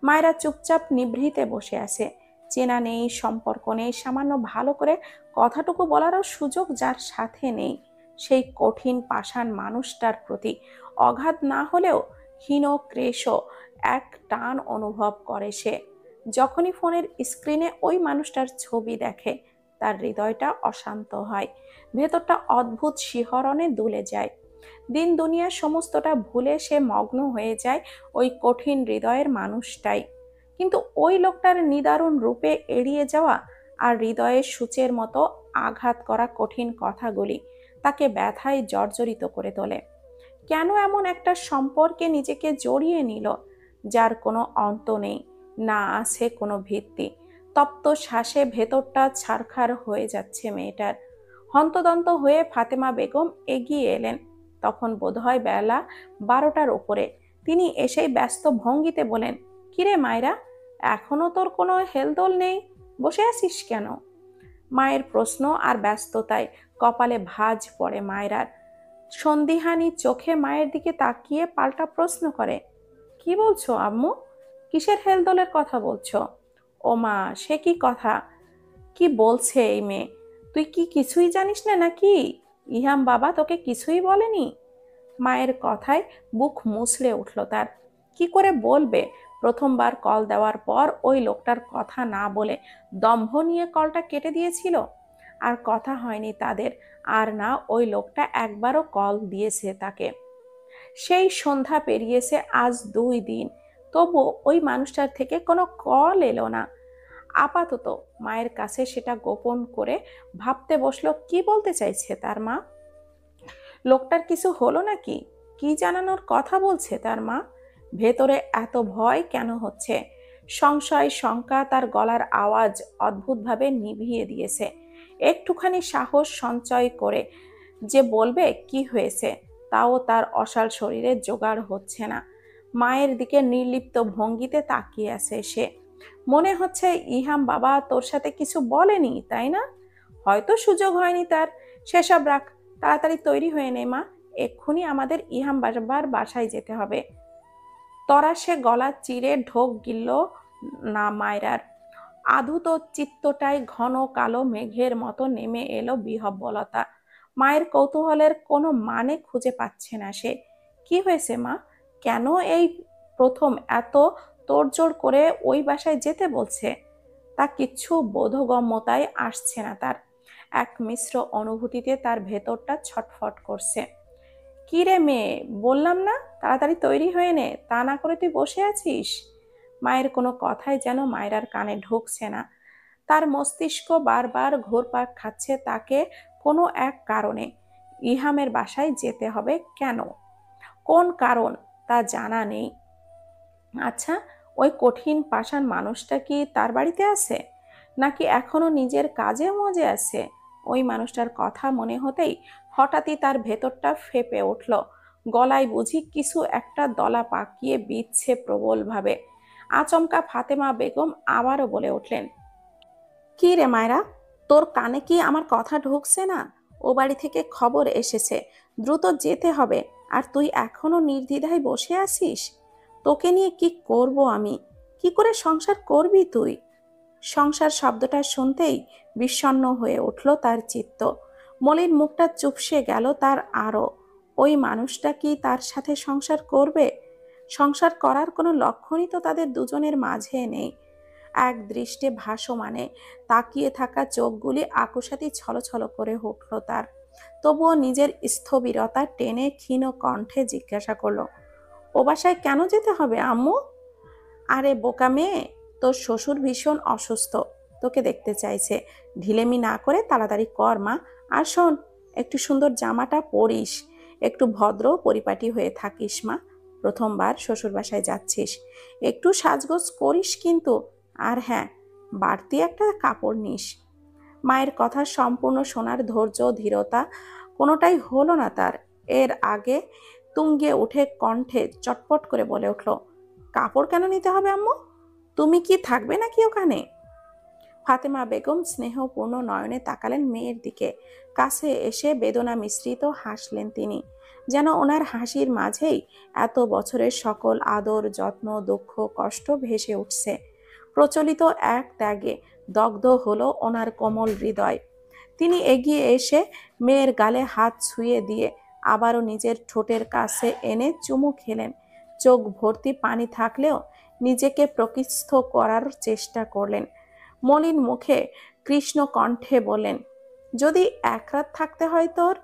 মায়েরা চুপচাপ নিভৃতে বসে আছে। চেনা নেই, সম্পর্ক নেই, সামান্য ভালো করে কথাটুকু বলারও সুযোগ যার সাথে নেই, সেই কঠিন পাষাণ মানুষটার প্রতি অগাধ না হলেও হীন ক্লেশ এক টান অনুভব করে সে। যখনই ফোনের স্ক্রিনে ওই মানুষটার ছবি দেখে, তার হৃদয়টা অশান্ত হয়, ভেতরটা অদ্ভুত শিহরণে দুলে যায়। দিন দুনিয়া সমস্তটা ভুলে সে মগ্ন হয়ে যায় ওই কঠিন হৃদয়ের মানুষটাই। কিন্তু ওই লোকটার নিদারুণ রূপে এড়িয়ে যাওয়া আর হৃদয়ের সূচের মতো আঘাত করা কঠিন কথাগুলি তাকে ব্যথায় জর্জরিত করে তোলে। কেন এমন একটা সম্পর্কে নিজেকে জড়িয়ে নিল? যার কোনো অন্ত নেই, না আছে কোনো ভিত্তি। তপ্ত শ্বাসে ভেতরটা ছারখার হয়ে যাচ্ছে মেয়েটার। হন্তদন্ত হয়ে ফাতেমা বেগম এগিয়ে এলেন। তখন বোধহয় বেলা 12টার উপরে। তিনি এসেই ব্যস্ত ভঙ্গিতে বলেন, কিরে মায়েরা, এখনো তোর কোনো হেলদোল নেই, বসে আছিস কেন? মায়ের প্রশ্ন আর ব্যস্ততায় কপালে ভাঁজ পড়ে মায়েরার। সন্দিহানি চোখে মায়ের দিকে তাকিয়ে পাল্টা প্রশ্ন করে, কি বলছো আম্মু? কিসের হেলদোলের কথা বলছো? ও মা, সে কি কথা! কি বলছে এই মেয়ে? তুই কি কিছুই জানিস না নাকি? ইহাম বাবা তোকে কিছুই বলেনি? মায়ের কথায় বুক মুচড়ে উঠল তার। কি করে বলবে? প্রথমবার কল দেওয়ার পর ওই লোকটার কথা না বলে দম্ভ নিয়ে কলটা কেটে দিয়েছিল। আর কথা হয়নি তাদের, আর না ওই লোকটা একবারও কল দিয়েছে তাকে। সেই সন্ধ্যা পেরিয়েছে আজ 2 দিন, তবু ওই মানুষটার থেকে কোনো কল এলো না। আপাতত মায়ের কাছে সেটা গোপন করে ভাবতে বসলো, কি বলতে চাইছে তার মা? লোকটার কিছু হলো নাকি? কি জানানোর কথা বলছে তার মা? ভেতরে এত ভয় কেন হচ্ছে? সংশয় শঙ্কা তার গলার আওয়াজ অদ্ভুতভাবে নিভিয়ে দিয়েছে। একটুখানি সাহস সঞ্চয় করে যে বলবে কি হয়েছে, তাও তার অসাড় শরীরে জোগাড় হচ্ছে না। মায়ের দিকে নির্লিপ্ত ভঙ্গিতে তাকিয়ে আছে সে। মনে হচ্ছে ইহাম বাবা তোর সাথে কিছু বলেনি, তাই না? হয়তো সুযোগ হয়নি তার। সেসব রাখ, তাড়াতাড়ি তৈরি হয়ে নে মা, এক্ষুনি আমাদের ইহাম বাবার বাসায় যেতে হবে। তরা সে গলা চিরে ঢোক গিলল না মায়রার। আধুত চিত্তটায় ঘন কালো মেঘের মতো নেমে এলো বিহ্বলতা। মায়ের কৌতূহলের কোনো মানে খুঁজে পাচ্ছে না সে। কি হয়েছে মা? কেন এই প্রথম এত তোড়জোড় করে ওই বাসায় যেতে বলছে? তা কিচ্ছু বোধগম্যতায় আসছে না তার। এক মিশ্র অনুভূতিতে তার ভেতরটা ছটফট করছে। কি রে মেয়ে, বললাম না তাড়াতাড়ি তৈরি হয়ে নে, তা না করে তুই বসে আছিস? মায়ের কোনো কথাই যেন মায়েরার কানে ঢুকছে না। তার মস্তিষ্ক বারবার ঘুরপাক খাচ্ছে তাকে কোনো এক কারণে। ইহামের বাসায় যেতে হবে কেন? কোন কারণ তা জানা নেই। আচ্ছা, ওই কঠিন পাষাণ মানুষটা কি তার বাড়িতে আছে, নাকি এখনো নিজের কাজে মজে আছে? ওই মানুষটার কথা মনে হতেই হঠাৎই তার ভেতরটা ফেপে উঠল। গলায় বুঝি কিছু একটা দলা পাকিয়ে বিচ্ছে প্রবলভাবে। আচমকা ফাতেমা বেগম আবারও বলে উঠলেন, কি রে মায়রা, তোর কানে কি আমার কথা ঢুকছে না? ও বাড়ি থেকে খবর এসেছে, দ্রুত যেতে হবে, আর তুই এখনো নির্দ্বিধায় বসে আছিস? তোকে নিয়ে কি করব আমি? কি করে সংসার করবি তুই? সংসার শব্দটা শুনতেই বিষণ্ণ হয়ে উঠল তার চিত্ত। মলিন মুখটা চুপসে গেল তার আরো। ওই মানুষটা কি তার সাথে সংসার করবে? সংসার করার কোনো লক্ষণই তো তাদের দুজনের মাঝে নেই। এক দৃষ্টে ভাসমানে তাকিয়ে থাকা চোখগুলি আকস্মাতই ছলছল করে উঠল তার। তবুও নিজের স্থবিরতা টেনে ক্ষীণ কণ্ঠে জিজ্ঞাসা করলো, ও বাসায় কেন যেতে হবে আম্মু? আরে বোকা মেয়ে, তোর শ্বশুর ভীষণ অসুস্থ, তোকে দেখতে চাইছে। ঢিলেমি না করে তাড়াতাড়ি কর মা। আর শোন, একটু সুন্দর জামাটা পরিস, একটু ভদ্র পরিপাটি হয়ে থাকিস মা। প্রথমবার শ্বশুর বাসায় যাচ্ছিস, একটু সাজগোজ করিস কিন্তু। আর হ্যাঁ, বাড়তি একটা কাপড় নিস। মায়ের কথা সম্পূর্ণ শোনার ধৈর্য ধীরতা কোনোটাই হলো না তার। এর আগে তুঙ্গে উঠে কণ্ঠে চটপট করে বলে উঠল, কাপড় কেন নিতে হবে আম্মু? তুমি কি থাকবে নাকি ওখানে? ফাতেমা বেগম স্নেহপূর্ণ নয়নে তাকালেন মেয়ের দিকে। কাছে এসে বেদনা মিশ্রিত হাসলেন তিনি, যেন ওনার হাসির মাঝেই এত বছরের সকল আদর যত্ন দুঃখ কষ্ট ভেসে উঠছে। প্রচলিত এক ত্যাগে দগ্ধ হলো ওনার কোমল হৃদয়। তিনি এগিয়ে এসে মেয়ের গালে হাত ছুঁয়ে দিয়ে আবারও নিজের ঠোঁটের কাছে এনে চুমু খেলেন। চোখ ভর্তি পানি থাকলেও নিজেকে প্রকৃষ্ট করার চেষ্টা করলেন। মলিন মুখে কৃষ্ণ কণ্ঠে বলেন, যদি এক রাত থাকতে হয় তোর?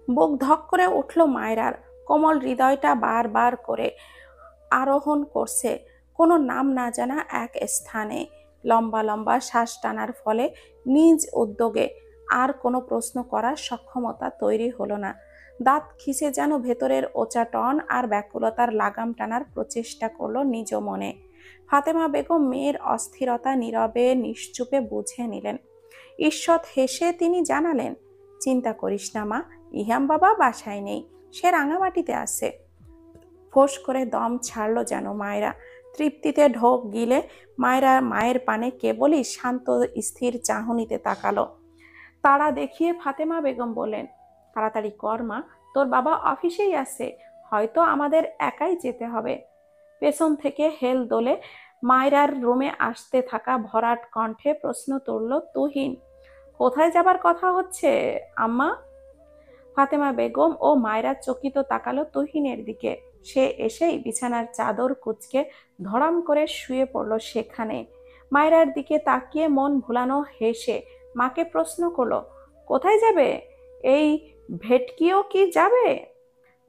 বুক ধক করে উঠল মায়রার। কোমল হৃদয়টা বারবার করে আরোহণ করছে কোনো নাম না জানা এক স্থানে। লম্বা লম্বা শ্বাস টানার ফলে নিজ উদ্যোগে আর কোনো প্রশ্ন করার সক্ষমতা তৈরি হলো না। দাঁত খিসে যেন ভেতরের ওচাটন আর ব্যাকুলতার লাগাম টানার প্রচেষ্টা করলো নিজ মনে। ফাতেমা বেগম মেয়ের অস্থিরতা নীরবে নিশ্চুপে বুঝে নিলেন। ঈষৎ হেসে তিনি জানালেন, চিন্তা করিস না মা, ইহাম বাবা বাসায় নেই, সে রাঙামাটিতে আছে। ফোঁস করে দম ছাড়ল যেন মায়েরা। তৃপ্তিতে ঢোক গিলে মায়েরা মায়ের পানে কেবলই শান্ত স্থির চাহনিতে তাকালো। তারা দেখিয়ে ফাতেমা বেগম বললেন, তাড়াতাড়ি কর মা, তোর বাবা অফিসেই আছে, হয়তো আমাদের একাই যেতে হবে। পেছন থেকে হেল দোলে মায়রার রুমে আসতে থাকা ভরাট কণ্ঠে প্রশ্ন তুলল তুহিন, কোথায় যাবার কথা হচ্ছে আম্মা? ফাতেমা বেগম ও মায়রা চকিত তাকালো তুহিনের দিকে। সে এসেই বিছানার চাদর কুঁচকে ধড়াম করে শুয়ে পড়ল সেখানে। মায়রার দিকে তাকিয়ে মন ভুলানো হেসে মাকে প্রশ্ন করলো, কোথায় যাবে? এই ভেটকিও কি যাবে?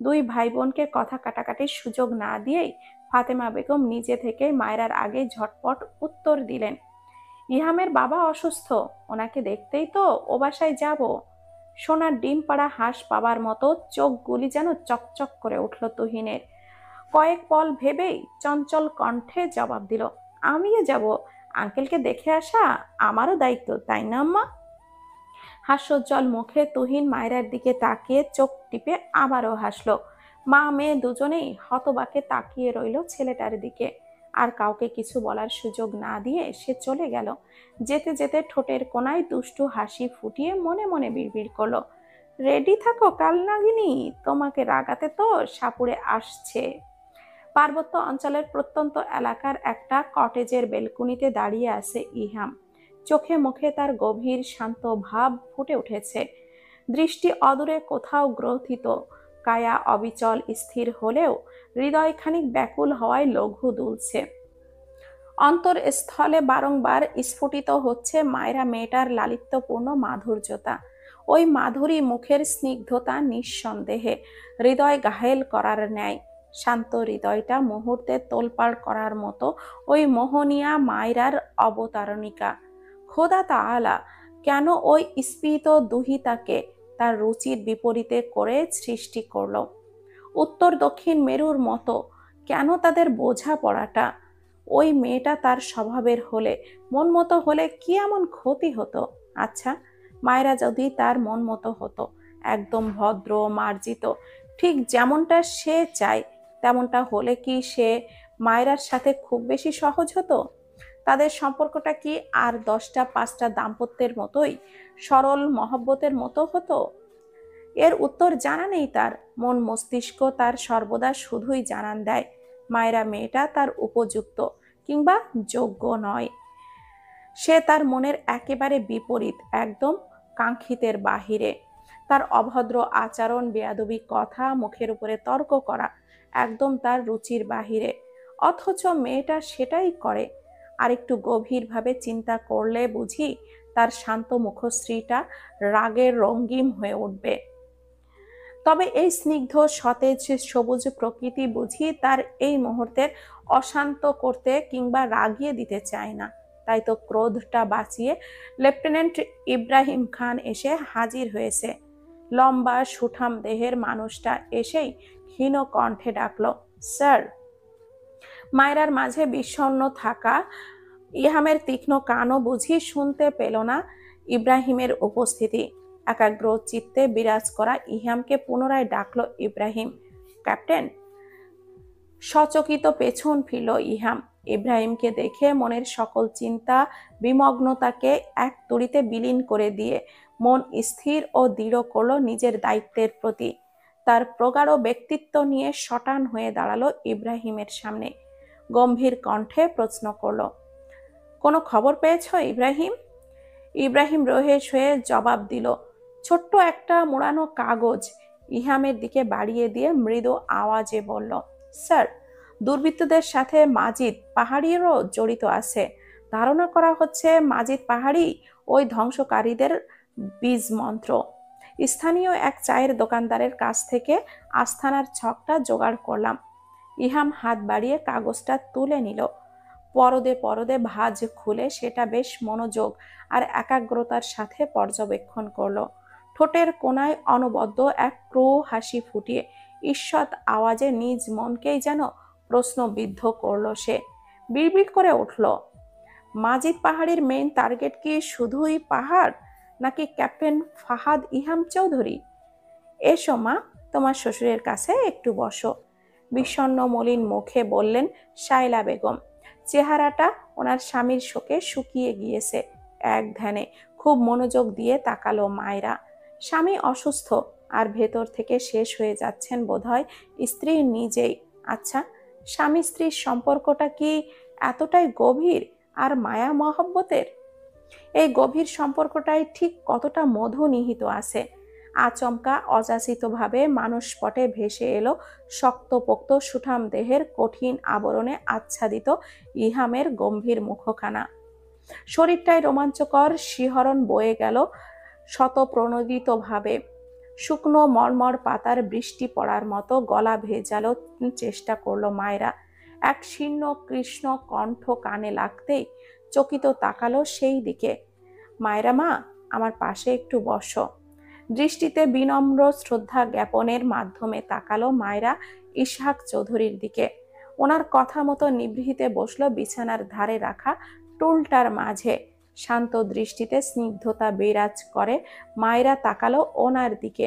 দুই ভাই বোনকে কথা কাটাকাটির সুযোগ না দিয়েই ফাতেমা বেগম নিজে থেকে মায়রার আগে ঝটপট উত্তর দিলেন, ইহামের বাবা অসুস্থ, ওনাকে দেখতেই তো ও বাসায় যাব। সোনার ডিম পাড়া হাঁস পাবার মতো চোখগুলি যেন চকচক করে উঠল তুহিনের। কয়েক পল ভেবেই চঞ্চল কণ্ঠে জবাব দিল, আমিও যাব, আঙ্কেলকে দেখে আসা আমারও দায়িত্ব, তাই না আম্মা? হাস্যোজ্জ্বল মুখে তুহিন মায়রার দিকে তাকিয়ে চোখ টিপে আবারও হাসলো। মা মেয়ে দুজনেই হতবাকে তাকিয়ে রইল ছেলেটার দিকে। আর কাউকে কিছু বলার সুযোগ না দিয়ে সে চলে গেল। যেতে যেতে ঠোঁটের কোনায় দুষ্টু হাসি ফুটিয়ে মনে মনে বিড়বিড় করলো, রেডি থাকো কাল নাগিনী, তোমাকে রাগাতে তো সাপুড়ে আসছে। পার্বত্য অঞ্চলের প্রত্যন্ত এলাকার একটা কটেজের বেলকুনিতে দাঁড়িয়ে আছে ইহাম। চোখে মুখে তার গভীর শান্ত ভাব ফুটে উঠেছে। দৃষ্টি অদূরে কোথাও গ্রথিত, কায়া অবিচল স্থির হলেও হৃদয় খানিক ব্যাকুল হওয়ায় লঘু দুলছে। অন্তরস্থলে বারংবার স্ফুটিত হচ্ছে মায়েরা মেয়েটার লালিত্যপূর্ণ মাধুর্যতা। ওই মাধুরী মুখের স্নিগ্ধতা নিঃসন্দেহে হৃদয় ঘায়েল করার ন্যায়। শান্ত হৃদয়টা মুহূর্তে তোলপাড় করার মতো ওই মোহনিয়া মায়রার অবতারণিকা। খোদা তাআলা কেন ওই স্ফীত দুহিতাকে তার রুচির বিপরীতে করে সৃষ্টি করল? উত্তর দক্ষিণ মেরুর মতো কেন তাদের বোঝাপড়াটা? ওই মেয়েটা তার স্বভাবের হলে, মন মতো হলে কি এমন ক্ষতি হতো? আচ্ছা, মায়েরা যদি তার মন মতো হতো, একদম ভদ্র মার্জিত, ঠিক যেমনটা সে চায় তেমনটা হলে কি সে মায়েরার সাথে খুব বেশি সহজ হতো? তাদের সম্পর্কটা কি আর 10টা-5টা দাম্পত্যের মতোই সরল মহব্বতের মতো হতো? এর উত্তর জানা নেই তার। মন মস্তিষ্ক তার সর্বদা শুধুই জানান দেয় মায়েরা মেয়েটা তার উপযুক্ত কিংবা যোগ্য নয়। সে তার মনের একেবারে বিপরীত, একদম কাঙ্ক্ষিতের বাহিরে। তার অভদ্র আচরণ, বেয়াদবি কথা, মুখের উপরে তর্ক করা একদম তার রুচির বাহিরে। অথচ মেয়েটা সেটাই করে। আরেকটু গভীরভাবে চিন্তা করলে বুঝি তার শান্ত মুখশ্রীটা রাগের রঙ্গিম হয়ে উঠবে। তবে এই স্নিগ্ধ সতেজ সবুজ প্রকৃতি বুঝি তার এই মুহূর্তের অশান্ত করতে কিংবা রাগিয়ে দিতে চায় না। তাই তো ক্রোধটা বাঁচিয়ে লেফটেন্যান্ট ইব্রাহিম খান এসে হাজির হয়েছে। লম্বা সুঠাম দেহের মানুষটা এসেই ক্ষীণ কণ্ঠে ডাকলো, স্যার। মায়রার মাঝে বিষণ্ণ থাকা ইহামের তীক্ষ্ণ কানও বুঝি শুনতে পেল না ইব্রাহিমের উপস্থিতি। একাগ্র চিত্তে বিরাজ করা ইহামকে পুনরায় ডাকলো ইব্রাহিম। ক্যাপ্টেন। সচকিত পেছন ফিরল ইহাম। ইব্রাহিমকে দেখে মনের সকল চিন্তা বিমগ্নতাকে এক তুড়িতে বিলীন করে দিয়ে মন স্থির ও দৃঢ় করলো নিজের দায়িত্বের প্রতি। তার প্রগাঢ় ব্যক্তিত্ব নিয়ে শটান হয়ে দাঁড়ালো ইব্রাহিমের সামনে। গম্ভীর কণ্ঠে প্রশ্ন করলো, কোনো খবর পেয়েছ ইব্রাহিম? ইব্রাহিম রোহেশ হয়ে জবাব দিল, ছোট্ট একটা মোড়ানো কাগজ। ইহামের দিকে বাড়িয়ে দিয়ে মৃদু আওয়াজে বলল, স্যার, দুর্বৃত্তদের সাথে মাজিদ পাহাড়িরও জড়িত আছে। ধারণা করা হচ্ছে মাজিদ পাহাড়ি ওই ধ্বংসকারীদের বীজ মন্ত্র। স্থানীয় এক চায়ের দোকানদারের কাছ থেকে আস্থানার ছকটা জোগাড় করলাম। ইহাম হাত বাড়িয়ে কাগজটা তুলে নিল। পরদে পরদে ভাঁজ খুলে সেটা বেশ মনোযোগ আর একাগ্রতার সাথে পর্যবেক্ষণ করলো। ঠোঁটের কোণায় অনবদ্য এক ক্রু হাসি ফুটিয়ে ঈষৎ আওয়াজে নিজ মনকেই যেন প্রশ্নবিদ্ধ করল সে। বিড়বিড় করে উঠল, মাজিদ পাহাড়ির মেইন টার্গেট কি শুধুই পাহাড়, নাকি ক্যাপ্টেন ফাহাদ ইহাম চৌধুরী? এসো মা, তোমার শ্বশুরের কাছে একটু বসো, বিষণ্ণ মলিন মুখে বললেন শায়লা বেগম। চেহারাটা ওনার স্বামীর শোকে শুকিয়ে গিয়েছে। এক ধ্যানে খুব মনোযোগ দিয়ে তাকালো মায়রা। স্বামী অসুস্থ, আর ভেতর থেকে শেষ হয়ে যাচ্ছেন বোধহয় স্ত্রী নিজেই। আচ্ছা, স্বামী স্ত্রীর সম্পর্কটা কি এতটাই গভীর আর মায়া মহব্বতের? এই গভীর সম্পর্কটাই ঠিক কতটা মধু নিহিত আছে? আচমকা অযাচিতভাবে মানসপটে ভেসে এলো শক্তপোক্ত সুঠাম দেহের কঠিন আবরণে আচ্ছাদিত ইহামের গম্ভীর মুখখানা। শরীরটায় রোমাঞ্চকর শিহরণ বয়ে গেল শতপ্রণোদিতভাবে। শুকনো মর্মর পাতার বৃষ্টি পড়ার মতো গলা ভেজালো চেষ্টা করলো মায়রা। এক শীর্ণ কৃষ্ণ কণ্ঠ কানে লাগতেই চকিত তাকালো সেই দিকে। মায়রা মা, আমার পাশে একটু বসো। দৃষ্টিতে বিনম্র শ্রদ্ধা জ্ঞাপনের মাধ্যমে তাকালো মায়রা ইসহাক চৌধুরীর দিকে। ওনার কথা মতো নিভৃতে বসলো বিছানার ধারে রাখা টুলটার মাঝে। শান্ত দৃষ্টিতে স্নিগ্ধতা বিরাজ করে মায়রা তাকালো ওনার দিকে।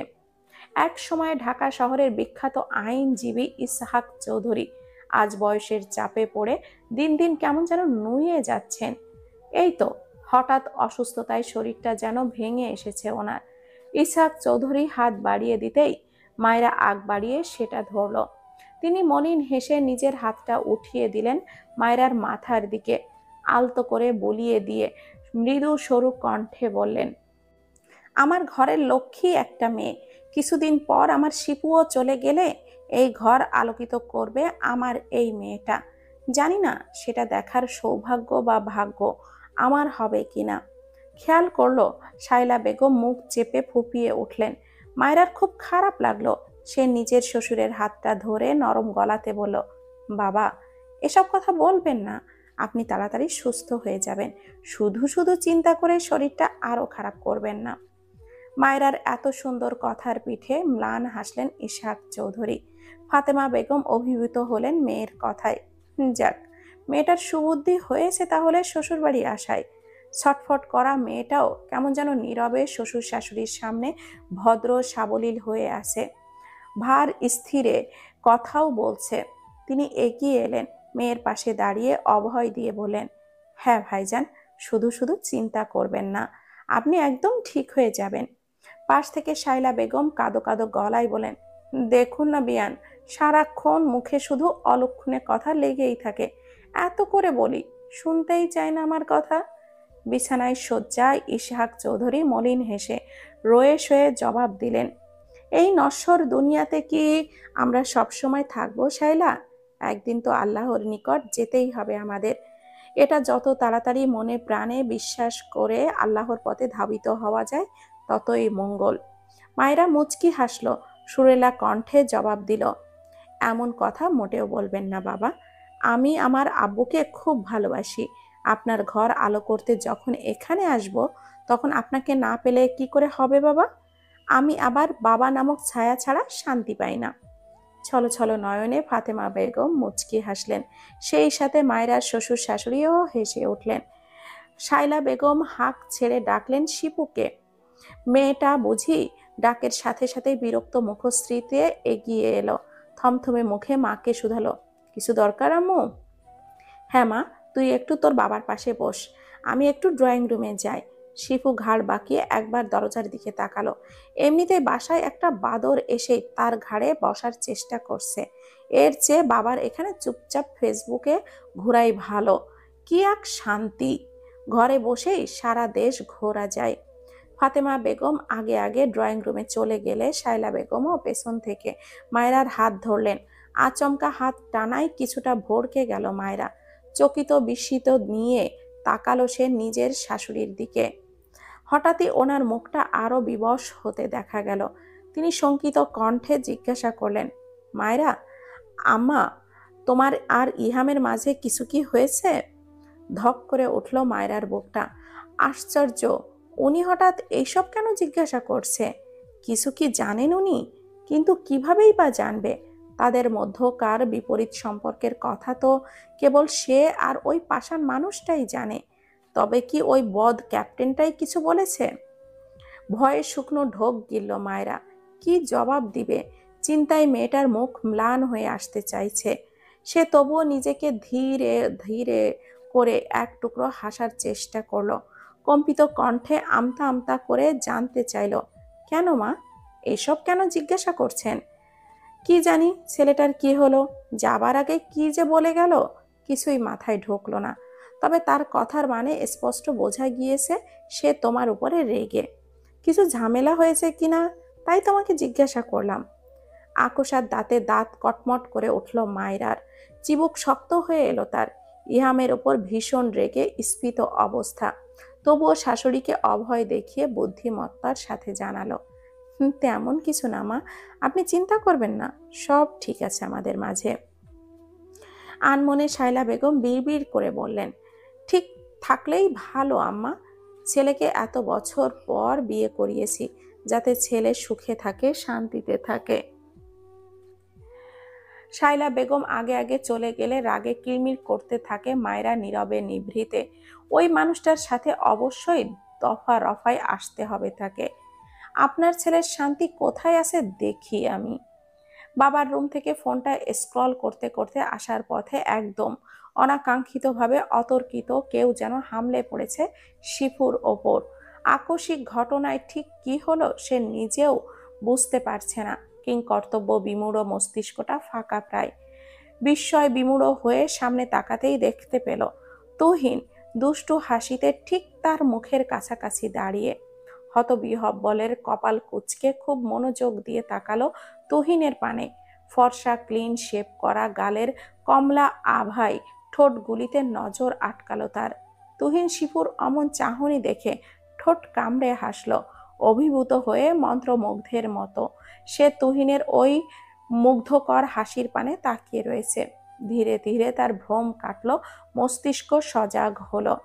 এক সময় ঢাকা শহরের বিখ্যাত আইনজীবী ইসহাক চৌধুরী আজ বয়সের চাপে পড়ে দিন দিন কেমন যেন নুয়ে যাচ্ছেন। এই তো হঠাৎ অসুস্থতায় শরীরটা যেন ভেঙে এসেছে ওনার। ইসহাক চৌধুরী হাত বাড়িয়ে দিতেই মায়রা আগ বাড়িয়ে সেটা ধরল। তিনি মলিন হেসে নিজের হাতটা উঠিয়ে দিলেন মায়রার মাথার দিকে। আলতো করে বলিয়ে দিয়ে মৃদু সরু কণ্ঠে বললেন, আমার ঘরের লক্ষ্মী একটা মেয়ে। কিছুদিন পর আমার শিপুও চলে গেলে এই ঘর আলোকিত করবে আমার এই মেয়েটা। জানি না সেটা দেখার সৌভাগ্য বা ভাগ্য আমার হবে কিনা। খেয়াল করলো শায়লা বেগম মুখ চেপে ফুপিয়ে উঠলেন। মায়রার খুব খারাপ লাগলো। সে নিজের শ্বশুরের হাতটা ধরে নরম গলাতে বলল, বাবা, এসব কথা বলবেন না। আপনি তাড়াতাড়ি সুস্থ হয়ে যাবেন। শুধু শুধু চিন্তা করে শরীরটা আরো খারাপ করবেন না। মায়রার এত সুন্দর কথার পিঠে ম্লান হাসলেন ইসহাক চৌধুরী। ফাতেমা বেগম অভিভূত হলেন মেয়ের কথায়। যাক, মেয়েটার সুবুদ্ধি হয়েছে তাহলে শ্বশুরবাড়ি আসায়। ছটফট করা মেয়েটাও কেমন যেন নীরবে শ্বশুর শাশুড়ির সামনে ভদ্র সাবলীল হয়ে আছে, ভার স্থিরে কথাও বলছে। তিনি এগিয়ে এলেন, মেয়ের পাশে দাঁড়িয়ে অভয় দিয়ে বললেন, হ্যাঁ ভাইজান, শুধু শুধু চিন্তা করবেন না, আপনি একদম ঠিক হয়ে যাবেন। পাশ থেকে শায়লা বেগম কাঁদো কাঁদো গলায় বলেন, দেখুন না বিয়ান, সারাক্ষণ মুখে শুধু অলক্ষণে কথা লেগেই থাকে। এত করে বলি, শুনতেই চায় না আমার কথা। বিছানায় শয্যায় ইসহাক চৌধুরী মলিন হেসে রয়ে শয়ে জবাব দিলেন, এই নশ্বর দুনিয়াতে কি আমরা সবসময় থাকবো শায়লা? একদিন তো আল্লাহর নিকট যেতেই হবে আমাদের। এটা যত তাড়াতাড়ি মনে প্রাণে বিশ্বাস করে আল্লাহর পথে ধাবিত হওয়া যায় ততই মঙ্গল। মায়েরা মুচকি হাসলো, সুরেলা কণ্ঠে জবাব দিল, এমন কথা মোটেও বলবেন না বাবা। আমি আমার আব্বুকে খুব ভালোবাসি। আপনার ঘর আলো করতে যখন এখানে আসব, তখন আপনাকে না পেলে কি করে হবে বাবা? আমি আবার বাবা নামক ছায়া ছাড়া শান্তি পাই না। ছলো ছলো নয়নে ফাতেমা বেগম মুচকি হাসলেন। সেই সাথে মায়রার শ্বশুর শাশুড়িও হেসে উঠলেন। শায়লা বেগম হাঁক ছেড়ে ডাকলেন শিপুকে। মেয়েটা বুঝি ডাকের সাথে সাথে বিরক্ত মুখশ্রীতে এগিয়ে এলো। থমথমে মুখে মাকে শুধালো, কিছু দরকার আম্মু? হ্যাঁ মা, তুই একটু তোর বাবার পাশে বস, আমি একটু ড্রয়িং রুমে যাই। শিপু ঘাড় বাঁকিয়ে একবার দরজার দিকে তাকালো। এমনিতেই বাসায় একটা বাদর এসে তার ঘাড়ে বসার চেষ্টা করছে। এর চেয়ে বাবার এখানে চুপচাপ ফেসবুকে ঘোরাই ভালো। কি এক শান্তি! ঘরে বসেই সারা দেশ ঘোরা যায়। ফাতেমা বেগম আগে আগে ড্রয়িং রুমে চলে গেলে শায়লা বেগমও পেছন থেকে মায়রার হাত ধরলেন। আচমকা হাত টানায় কিছুটা ভড়কে গেল মায়রা। চকিত বিস্মিত নিয়ে তাকালো সে নিজের শাশুড়ির দিকে। হঠাৎই ওনার মুখটা আরো বিবশ হতে দেখা গেল। তিনি শঙ্কিত কণ্ঠে জিজ্ঞাসা করলেন, মায়রা, আম্মা, তোমার আর ইহামের মাঝে কিছু কি হয়েছে? ধক করে উঠল মায়রার বুকটা। আশ্চর্য, উনি হঠাৎ এইসব কেন জিজ্ঞাসা করছে? কিছু কি জানেন উনি? কিন্তু কিভাবেই বা জানবে? তাদের মধ্যকার বিপরীত সম্পর্কের কথা তো কেবল সে আর ওই পাষাণ মানুষটাই জানে। তবে কি ওই বদ ক্যাপ্টেনটাই কিছু বলেছে? ভয়ে শুকনো ঢোক গিলল মায়েরা। কি জবাব দিবে? চিন্তায় মেয়েটার মুখ ম্লান হয়ে আসতে চাইছে। সে তবুও নিজেকে ধীরে ধীরে করে এক টুকরো হাসার চেষ্টা করলো। কম্পিত কণ্ঠে আমতা আমতা করে জানতে চাইল, কেন মা, এসব কেন জিজ্ঞাসা করছেন? কি জানি ছেলেটার কি হলো, যাবার আগে কি যে বলে গেল, কিছুই মাথায় ঢুকলো না। তবে তার কথার মানে স্পষ্ট বোঝা গিয়েছে সে তোমার উপরে রেগে। কিছু ঝামেলা হয়েছে কিনা তাই তোমাকে জিজ্ঞাসা করলাম। আকসার দাঁতে দাঁত কটমট করে উঠল মায়রার। চিবুক শক্ত হয়ে এলো তার। ইহামের ওপর ভীষণ রেগে স্ফীত অবস্থা। তবুও শাশুড়িকে অভয় দেখিয়ে বুদ্ধিমত্তার সাথে জানালো, তেমন কিছু না মা, আপনি চিন্তা করবেন না, সব ঠিক আছে আমাদের মাঝে। আনমনে শায়লা বেগম বিড়বিড় করে বললেন, ঠিক থাকলেই ভালো আম্মা। ছেলেকে এত বছর পর বিয়ে করিয়েছি, যাতে ছেলে সুখে থাকে, শান্তিতে থাকে। শায়লা বেগম আগে আগে চলে গেলে রাগে কিরমির করতে থাকে মায়েরা নীরবে নিভৃতে। ওই মানুষটার সাথে অবশ্যই দফা রফায় আসতে হবে তাকে। আপনার ছেলের শান্তি কোথায় আছে দেখি আমি। বাবার রুম থেকে ফোনটা স্ক্রল করতে করতে আসার পথে একদম অনাকাঙ্ক্ষিতভাবে অতর্কিত কেউ যেন হামলে পড়েছে শিফুর ওপর। আকস্মিক ঘটনায় ঠিক কি হলো সে নিজেও বুঝতে পারছে না। কিংকর্তব্য বিমূঢ় মস্তিষ্কটা ফাঁকা প্রায়। বিস্ময় বিমূঢ় হয়ে সামনে তাকাতেই দেখতে পেল তুহিন দুষ্টু হাসিতে ঠিক তার মুখের কাছাকাছি দাঁড়িয়ে। হতবিহ্বলের কপাল কুঁচকে খুব মনোযোগ দিয়ে তাকালো তুহিনের পানে। ফর্সা ক্লিন শেপ করা গালের কমলা আভায় ঠোঁটগুলিতে নজর আটকালো তার। তুহিন শিফুর অমন চাহনি দেখে ঠোঁট কামড়ে হাসল অভিভূত হয়ে মন্ত্রমুগ্ধের মতো। সে তুহিনের ওই মুগ্ধকর হাসির পানে তাকিয়ে রয়েছে। ধীরে ধীরে তার ভ্রম কাটল, মস্তিষ্ক সজাগ হলো।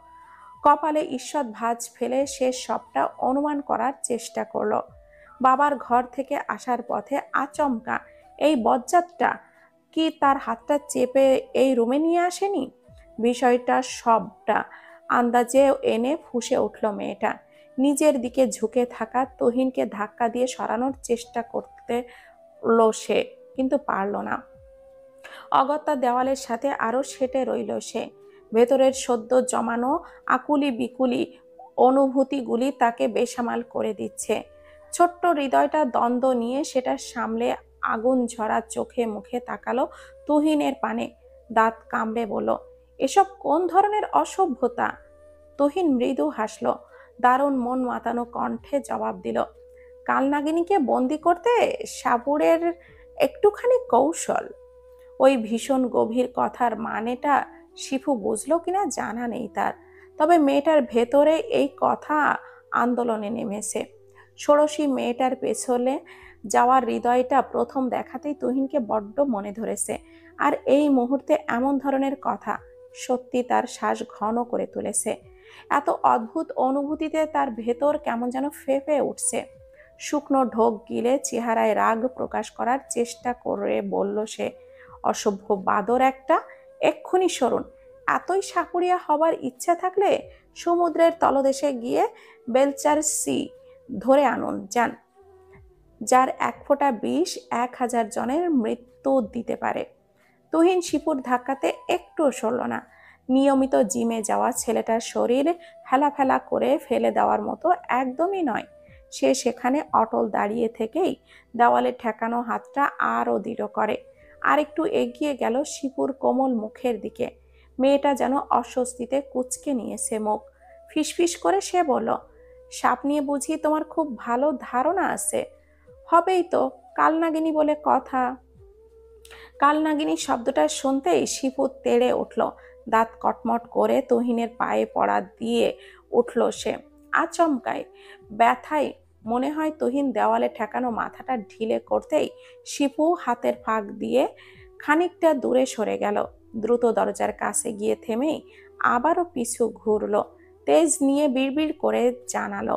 কপালে ঈষৎ ভাঁজ ফেলে সে সবটা অনুমান করার চেষ্টা করল। বাবার ঘর থেকে আসার পথে আচমকা এই বজ্জাতটা কি তার হাতটা চেপে এই রুমে নিয়ে আসেনি? বিষয়টা সবটা আন্দাজে এনে ফুঁসে উঠল মেয়েটা। নিজের দিকে ঝুঁকে থাকা তুহিনকে ধাক্কা দিয়ে সরানোর চেষ্টা করতে সে, কিন্তু পারল না। অগত্যা দেওয়ালের সাথে আরো সেটে রইল সে। ভেতরের সদ্য জমানো আকুলি বিকুলি অনুভূতিগুলি তাকে বেসামাল করে দিচ্ছে। ছোট্ট হৃদয়টা দ্বন্দ্ব নিয়ে সেটা সামলে আগুন ঝরা চোখে মুখে তাকালো তুহিনের পানে। দাঁত কামড়ে বলল, এসব কোন ধরনের অসভ্যতা? তুহিন মৃদু হাসল, দারুণ মন মাতানো কণ্ঠে জবাব দিল, কালনাগিনীকে বন্দি করতে সাপুড়ের একটুখানি কৌশল। ওই ভীষণ গভীর কথার মানেটা শিফু বুঝলো কিনা জানা নেই তার। তবে মেয়েটার ভেতরে এই কথা আন্দোলনে নেমেছে। ষোড়শী মেয়েটার পেছনে যাওয়ার হৃদয়টা প্রথম দেখাতেই তুহিনকে বড্ড মনে ধরেছে। আর এই মুহূর্তে এমন ধরনের কথা সত্যি তার শ্বাস ঘন করে তুলেছে। এত অদ্ভুত অনুভূতিতে তার ভেতর কেমন যেন ফেঁপে উঠছে। শুকনো ঢোক গিলে চেহারায় রাগ প্রকাশ করার চেষ্টা করে বলল সে, অসভ্য বাদর একটা, এক্ষুনি সরুন। এতই সাকুরিয়া হবার ইচ্ছা থাকলে সমুদ্রের তলদেশে গিয়ে বেলচার সি ধরে আনুন যান, যার এক ফোঁটা বিষ 1000 জনের মৃত্যু দিতে পারে। তুহিন শিপুর ধাক্কাতে একটুও সরল না। নিয়মিত জিমে যাওয়া ছেলেটার শরীর হেলাফেলা করে ফেলে দেওয়ার মতো একদমই নয়। সে সেখানে অটল দাঁড়িয়ে থেকেই দেওয়ালে ঠেকানো হাতটা আরও দৃঢ় করে। আর একটু এগিয়ে গেল শিপুর কোমল মুখের দিকে। মেয়েটা যেন অস্বস্তিতে কুঁচকে নিয়েছে মুখ। ফিসফিস করে সে বলল, সাপ নিয়ে বুঝি তোমার খুব ভালো ধারণা আছে? হবেই তো, কালনাগিনী বলে কথা। কালনাগিনী শব্দটা শুনতেই শিপু তেড়ে উঠল। দাঁত কটমট করে তুহিনের পায়ে পড়া দিয়ে উঠল সে। আচমকায় ব্যথায় মনে হয় তুহিন দেওয়ালে ঠেকানো মাথাটা ঢিলে করতেই শিপু হাতের ফাঁক দিয়ে খানিকটা দূরে সরে গেল। দ্রুত দরজার কাছে গিয়ে থেমেই আবারও পিছু ঘুরল। তেজ নিয়ে বিড়বিড় করে জানালো,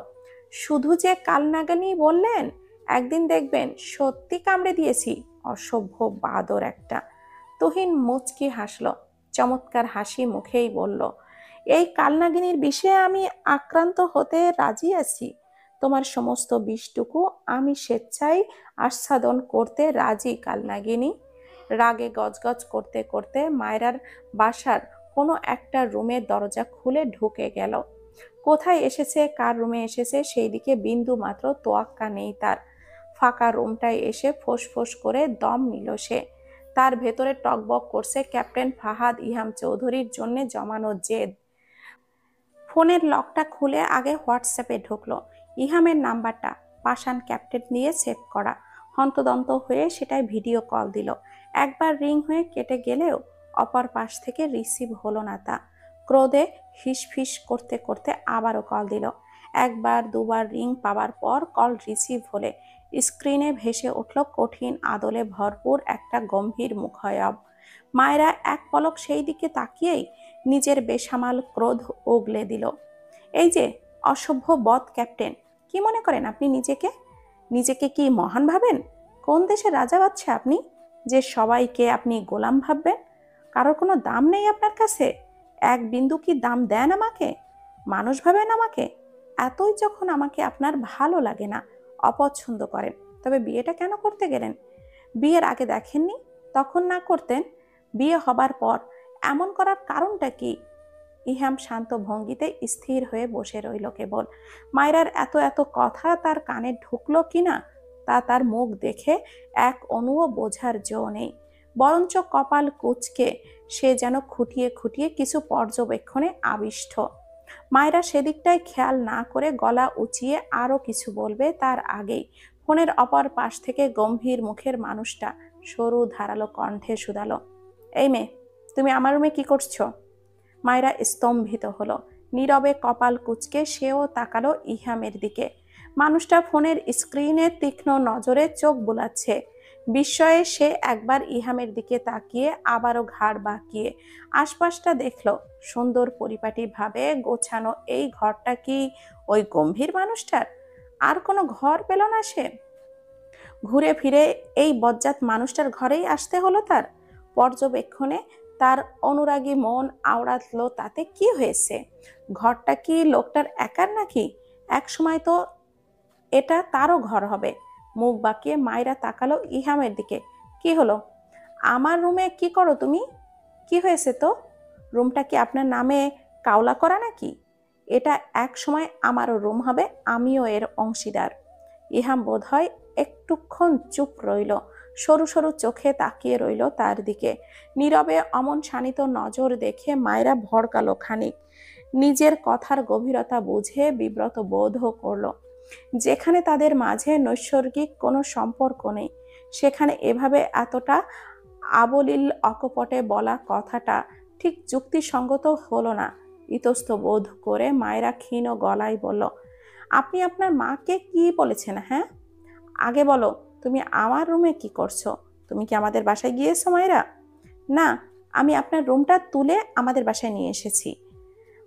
শুধু যে কালনাগানি বললেন, একদিন দেখবেন সত্যি কামড়ে দিয়েছি, অসভ্য বাদর একটা। তুহিন মুচকি হাসল, চমৎকার হাসি মুখেই বলল, এই কালনাগিনীর বিষে আমি আক্রান্ত হতে রাজি আছি। তোমার সমস্ত বিষটুকু আমি স্বেচ্ছায় আস্বাদন করতে রাজি কালনাগিনী। রাগে গজগজ করতে করতে মায়রার বাসার কোনো একটা রুমের দরজা খুলে ঢুকে গেল। কোথায় এসেছে, কার রুমে এসেছে সেই দিকে বিন্দু মাত্র তোয়াক্কা নেই তার। ফাঁকা রুমটায় এসে ফোঁস করে দম নিল সে। তার ভেতরে টকবক করছে ক্যাপ্টেন ফাহাদ ইহাম চৌধুরীর জন্য জমানো জেদ। ফোনের লকটা খুলে আগে হোয়াটসঅ্যাপে ঢুকলো। ইহামের নাম্বারটা পাষাণ ক্যাপ্টেন দিয়ে সেভ করা। হন্তদন্ত হয়ে সেটাই ভিডিও কল দিল। একবার রিং হয়ে কেটে গেলেও অপর পাশ থেকে রিসিভ হলো না তা। ক্রোধে হিসফিস করতে করতে আবারও কল দিল। একবার দুবার রিং পাওয়ার পর কল রিসিভ হলে স্ক্রিনে ভেসে উঠল কঠিন আদলে ভরপুর একটা গম্ভীর মুখায়ব। মায়েরা এক পলক সেই দিকে তাকিয়েই নিজের বেসামাল ক্রোধ উগলে দিল। এই যে অসভ্য বদ ক্যাপ্টেন, কি মনে করেন আপনি নিজেকে? নিজেকে কি মহান ভাবেন? কোন দেশে রাজা বাচ্চা আপনি যে সবাইকে আপনি গোলাম ভাববেন? কারোর কোনো দাম নেই আপনার কাছে? এক বিন্দু কি দাম দেন আমাকে? মানুষ ভাবেন আমাকে? এতই যখন আমাকে আপনার ভালো লাগে না, অপছন্দ করেন, তবে বিয়েটা কেন করতে গেলেন? বিয়ের আগে দেখেননি? তখন না করতেন? বিয়ে হবার পর এমন করার কারণটা কি? ইহাম শান্ত ভঙ্গিতে স্থির হয়ে বসে রইল কেবল। মায়রার এত এত কথা তার কানে ঢুকলো কিনা তা তার মুখ দেখে এক অণুও বোঝার জো নেই। বরঞ্চ কপাল কুঁচকে সে যেন খুঁটিয়ে খুঁটিয়ে কিছু পর্যবেক্ষণে আবিষ্ট। মায়রা সেদিকটায় খেয়াল না করে গলা উঁচিয়ে আরো কিছু বলবে তার আগেই ফোনের অপর পাশ থেকে গম্ভীর মুখের মানুষটা সরু ধারালো কণ্ঠে শুধালো, এই মেয়ে, তুমি আমার রুমে কি করছো? মায়রা স্তম্ভিত হলো। নীরবে কপাল কুঁচকে সেও তাকালো ইহামের দিকে। মানুষটা ফোনের স্ক্রিনে তীক্ষ্ণ নজরে চোখ বুলাচ্ছে। বিস্ময়ে সে একবার ইহামের দিকে তাকিয়ে আবারও ঘাড় বাঁকিয়ে আশপাশটা দেখল। সুন্দর পরিপাটি ভাবে গোছানো এই ঘরটা কি ওই গম্ভীর মানুষটার? আর কোনো ঘর পেল না সে? ঘুরে ফিরে এই বজ্জাত মানুষটার ঘরেই আসতে হলো তার। পর্যবেক্ষণে তার অনুরাগী মন আওড়াতলো, তাতে কি হয়েছে? ঘরটা কি লোকটার একার নাকি? এক সময় তো এটা তারও ঘর হবে। মুখ বাঁকিয়ে মায়রা তাকালো ইহামের দিকে। কি হলো? আমার রুমে কি করো তুমি? কি হয়েছে তো? রুমটা কি আপনার নামে কাওলা করা নাকি? এটা এক সময় আমারও রুম হবে, আমিও এর অংশীদার। ইহাম বোধহয় একটুক্ষণ চুপ রইল, সরু সরু চোখে তাকিয়ে রইল তার দিকে। নীরবে অমন শানিত নজর দেখে মায়েরা ভড়কালো খানিক। নিজের কথার গভীরতা বুঝে বিব্রত বোধও করল। যেখানে তাদের মাঝে নৈসর্গিক কোনো সম্পর্ক নেই, সেখানে এভাবে এতটা আবলীল অকপটে বলা কথাটা ঠিক যুক্তিসঙ্গত হলো না। ইতস্ত বোধ করে মায়েরা ক্ষীণ গলায় বলল, আপনি আপনার মাকে কি বলেছেন? হ্যাঁ, আগে বলো, তুমি আমার রুমে কি করছো? তুমি কি আমাদের বাসায় গিয়েছো মায়েরা? না, আমি আপনার রুমটা তুলে আমাদের বাসায় নিয়ে এসেছি।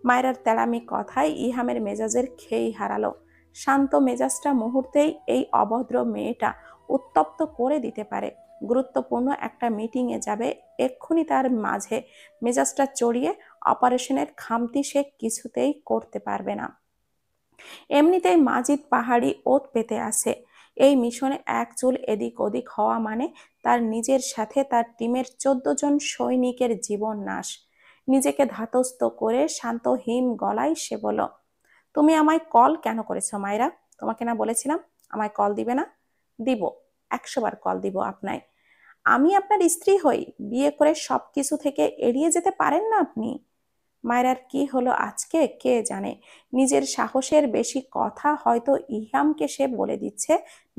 মায়েরার তেড়ামি কথায় ইহামের মেজাজের খেই হারালো। শান্ত মেজাজটা মুহূর্তেই এই অভদ্র মেয়েটা উত্তপ্ত করে দিতে পারে। গুরুত্বপূর্ণ একটা মিটিংয়ে যাবে, এক্ষুনি তার মাঝে মেজাজটা চড়িয়ে অপারেশনের খামতি সে কিছুতেই করতে পারবে না। এমনিতেই মাজিদ পাহাড়ি ওত পেতে আছে। এই মিশনে এক চুল এদিক ওদিক হওয়া মানে তার নিজের সাথে তার টিমের 14 জন সৈনিকের জীবন নাশ। নিজেকে ধাতস্থ করে শান্ত হিম গলায় সে বলল, তুমি আমায় কল কেন করেছো মায়েরা? তোমাকে না বলেছিলাম আমায় কল দিবে না? দিব, 100 বার কল দিব আপনায়। আমি আপনার স্ত্রী হই, বিয়ে করে সবকিছু থেকে এড়িয়ে যেতে পারেন না আপনি? মায়েরার কি হলো আজকে কে জানে। নিজের সাহসের বেশি কথা হয়তো ইহামকে সে বলে দিচ্ছে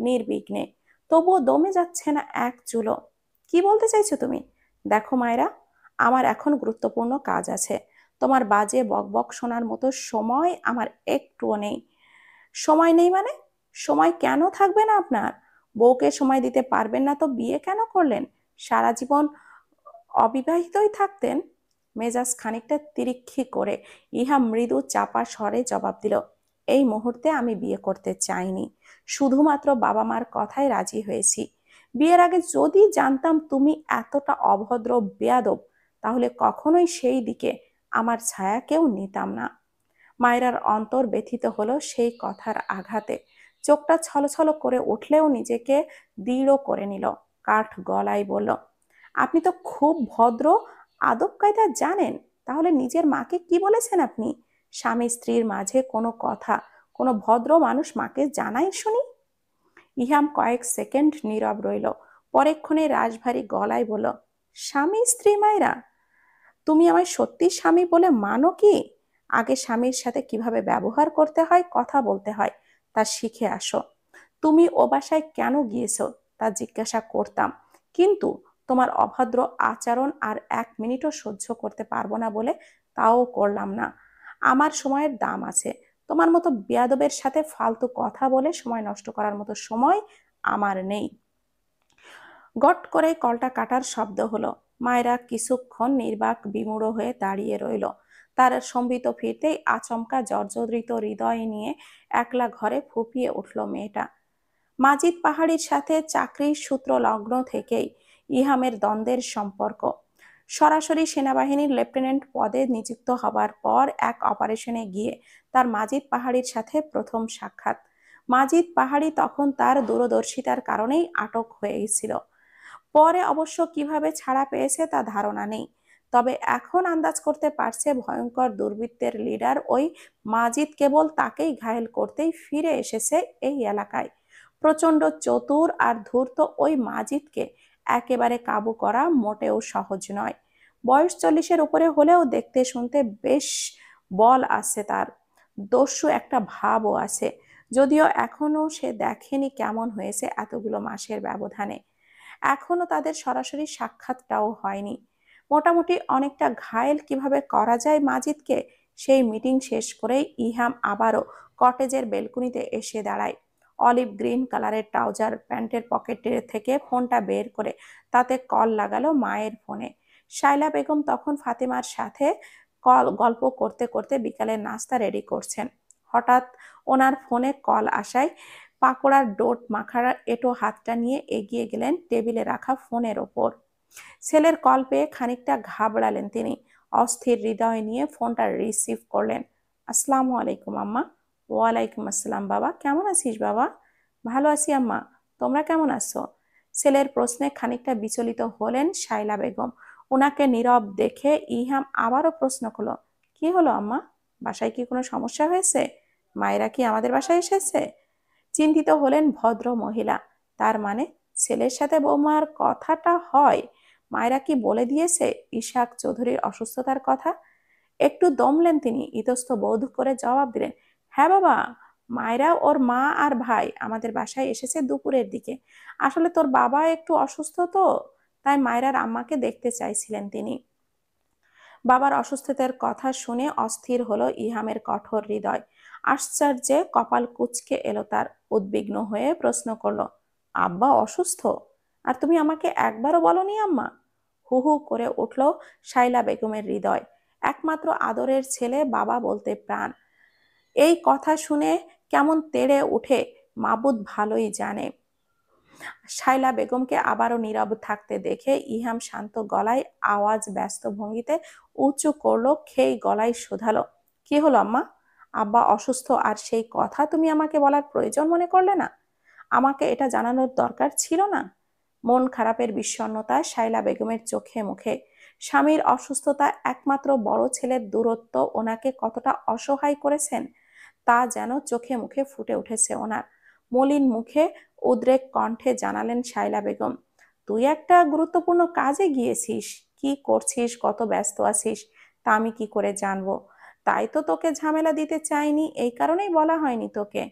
নির্বিঘ্নে, তবুও দমে যাচ্ছে না এক চুলো। কি বলতে চাইছো তুমি? দেখো মায়েরা, আমার এখন গুরুত্বপূর্ণ কাজ আছে। তোমার বাজে বকবক শোনার মতো সময় আমার একটুও নেই। সময় নেই মানে? সময় কেন থাকবে না আপনার? বউকে সময় দিতে পারবেন না তো বিয়ে কেন করলেন? সারা জীবন অবিবাহিতই থাকতেন। মেজাজ খানিকটা তিরিক্ষি করে ইহাম মৃদু চাপা স্বরে জবাব দিল, এই মুহূর্তে আমি বিয়ে করতে চাইনি, শুধুমাত্র বাবা মার কথায় রাজি হয়েছি। বিয়ের আগে যদি জানতাম তুমি এতটা অভদ্র বেয়াদব, তাহলে কখনোই সেই দিকে আমার ছায়াকেও নিতাম না। মায়রার অন্তর ব্যথিত হলো সেই কথার আঘাতে। চোখটা ছলছল করে উঠলেও নিজেকে দৃঢ় করে নিল। কাঠ গলায় বলল, আপনি তো খুব ভদ্র, আদব কায়দা জানেন, তাহলে নিজের মাকে কি বলেছেন আপনি? স্বামী স্ত্রীর মাঝে কোনো কথা কোনো ভদ্র মানুষ মাকে জানায় শুনি? ইহাম কয়েক সেকেন্ড নীরব রইল, পরেক্ষণে রাশভারী গলায় বলল, স্বামী স্ত্রী মায়রা, তুমি আমায় সত্যি স্বামী বলে মানো কি? আগে স্বামীর সাথে কিভাবে ব্যবহার করতে হয়, কথা বলতে হয়, তা শিখে আসো। তুমি ও বাসায় কেন গিয়েছো তা জিজ্ঞাসা করতাম, কিন্তু তোমার অভদ্র আচরণ আর 1 মিনিটও সহ্য করতে পারবো না বলে তাও করলাম না। আমার সময়ের দাম আছে, তোমার মতো বেয়াদবের সাথে ফালতু কথা বলে সময় নষ্ট করার মতো সময় আমার নেই। গট করে কলটা কাটার শব্দ হলো। মায়েরা কিছুক্ষণ নির্বাক বিমূঢ় হয়ে দাঁড়িয়ে রইল। তার সম্বিত ফিরতেই আচমকা জর্জরিত হৃদয় নিয়ে একলা ঘরে ফুঁপিয়ে উঠল মেয়েটা। মাজিদ পাহাড়ির সাথে চাকরির সূত্র লগ্ন থেকেই ইহামের দ্বন্দ্বের সম্পর্ক। সরাসরি সেনাবাহিনীর লেফটেন্যান্ট পদে নিযুক্ত হবার পর এক অপারেশনে গিয়ে তার মাজিদ পাহাড়ির সাথে প্রথম সাক্ষাৎ। মাজিদ পাহাড়ি তখন তার দূরদর্শিতার কারণেই আটক হয়ে গেছিল। পরে অবশ্য কিভাবে ছাড়া পেয়েছে তা ধারণা নেই, তবে এখন আন্দাজ করতে পারছে ভয়ঙ্কর দুর্বৃত্তের লিডার ওই মাজিদ কেবল তাকেই ঘায়েল করতেই ফিরে এসেছে এই এলাকায়। প্রচন্ড চতুর আর ধূর্ত ওই মাজিদকে একেবারে কাবু করা মোটেও সহজ নয়। বয়স 40-এর উপরে হলেও দেখতে শুনতে বেশ বল আছে তার, দস্যু একটা ভাবও আছে, যদিও এখনো সে দেখেনি কেমন হয়েছে এতগুলো মাসের ব্যবধানে। এখনো তাদের সরাসরি সাক্ষাৎটাও হয়নি। মোটামুটি অনেকটা ঘায়েল কিভাবে করা যায় মাজিদকে, সেই মিটিং শেষ করেই ইহাম আবারও কটেজের বেলকুনিতে এসে দাঁড়ায়। অলিভ গ্রিন কালারের ট্রাউজার প্যান্টের পকেটে থেকে ফোনটা বের করে তাতে কল লাগালো মায়ের ফোনে। শাইলা বেগম তখন ফাতেমার সাথে গল্প করতে করতে বিকালের নাস্তা রেডি করছেন। হঠাৎ ওনার ফোনে কল আসায় পাকোড়ার ডোট মাখার এঁটো হাতটা নিয়ে এগিয়ে গেলেন টেবিলে রাখা ফোনের ওপর। ছেলের কল পেয়ে খানিকটা ঘাবড়ালেন তিনি। অস্থির হৃদয় নিয়ে ফোনটা রিসিভ করলেন। আসসালামু আলাইকুম আম্মা। ওয়ালাইকুম আসসালাম বাবা, কেমন আছিস বাবা? ভালো আছি আম্মা, তোমরা কেমন আছো? ছেলের প্রশ্নে খানিকটা বিচলিত হলেন শাইলা বেগম। ওনাকে নীরব দেখে ইহাম আবারও প্রশ্ন করলো, কি হলো আম্মা? বাসায় কি কোনো সমস্যা হয়েছে? মায়েরা কি আমাদের বাসায় এসেছে? চিন্তিত হলেন ভদ্র মহিলা। তার মানে ছেলের সাথে বৌমার কথাটা হয়? মায়েরা কি বলে দিয়েছে ইশাক চৌধুরীর অসুস্থতার কথা? একটু দমলেন তিনি, ইতস্ত বোধ করে জবাব দিলেন, হ্যাঁ বাবা, মায়েরা ওর মা আর ভাই আমাদের বাসায় এসেছে দুপুরের দিকে। আসলে তোর বাবা একটু অসুস্থ তো, তাই মায়েরার আম্মাকে দেখতে চাইছিলেন তিনি। বাবার অসুস্থতার কথা শুনে অস্থির হলো ইহামের কঠোর হৃদয়। আশ্চর্যে কপাল কুঁচকে এলো তার। উদ্বিগ্ন হয়ে প্রশ্ন করলো, আব্বা অসুস্থ? আর তুমি আমাকে একবারও বলনি আম্মা? হু হু করে উঠল শাইলা বেগমের হৃদয়। একমাত্র আদরের ছেলে, বাবা বলতে প্রাণ। এই কথা শুনে কেমন তেড়ে উঠে মাবুদ ভালোই জানে। শাইলা বেগমকে আবারও নীরব থাকতে দেখে ইহাম শান্ত গলায় আওয়াজ ব্যস্ত ভঙ্গিতে উঁচু করলো, খেই গলায় শোধালো, কি হলো আম্মা? আব্বা অসুস্থ আর সেই কথা তুমি আমাকে বলার প্রয়োজন মনে করলে না? আমাকে এটা জানানোর দরকার ছিল না? মন খারাপের বিষণ্ণতা শাইলা বেগমের চোখে মুখে। স্বামীর অসুস্থতা, একমাত্র বড় ছেলের দূরত্ব ওনাকে কতটা অসহায় করেছেন তা যেন চোখে মুখে ফুটে উঠেছে ওনার। মলিন মুখে উদ্রেক কণ্ঠে জানালেন শাইলা বেগম, তুই একটা গুরুত্বপূর্ণ কাজে গিয়েছিস, কি করছিস, কত ব্যস্ত আছিস তা আমি কি করে জানবো? তাই তো তোকে ঝামেলা দিতে চাইনি, এই কারণেই বলা হয়নি তোকে।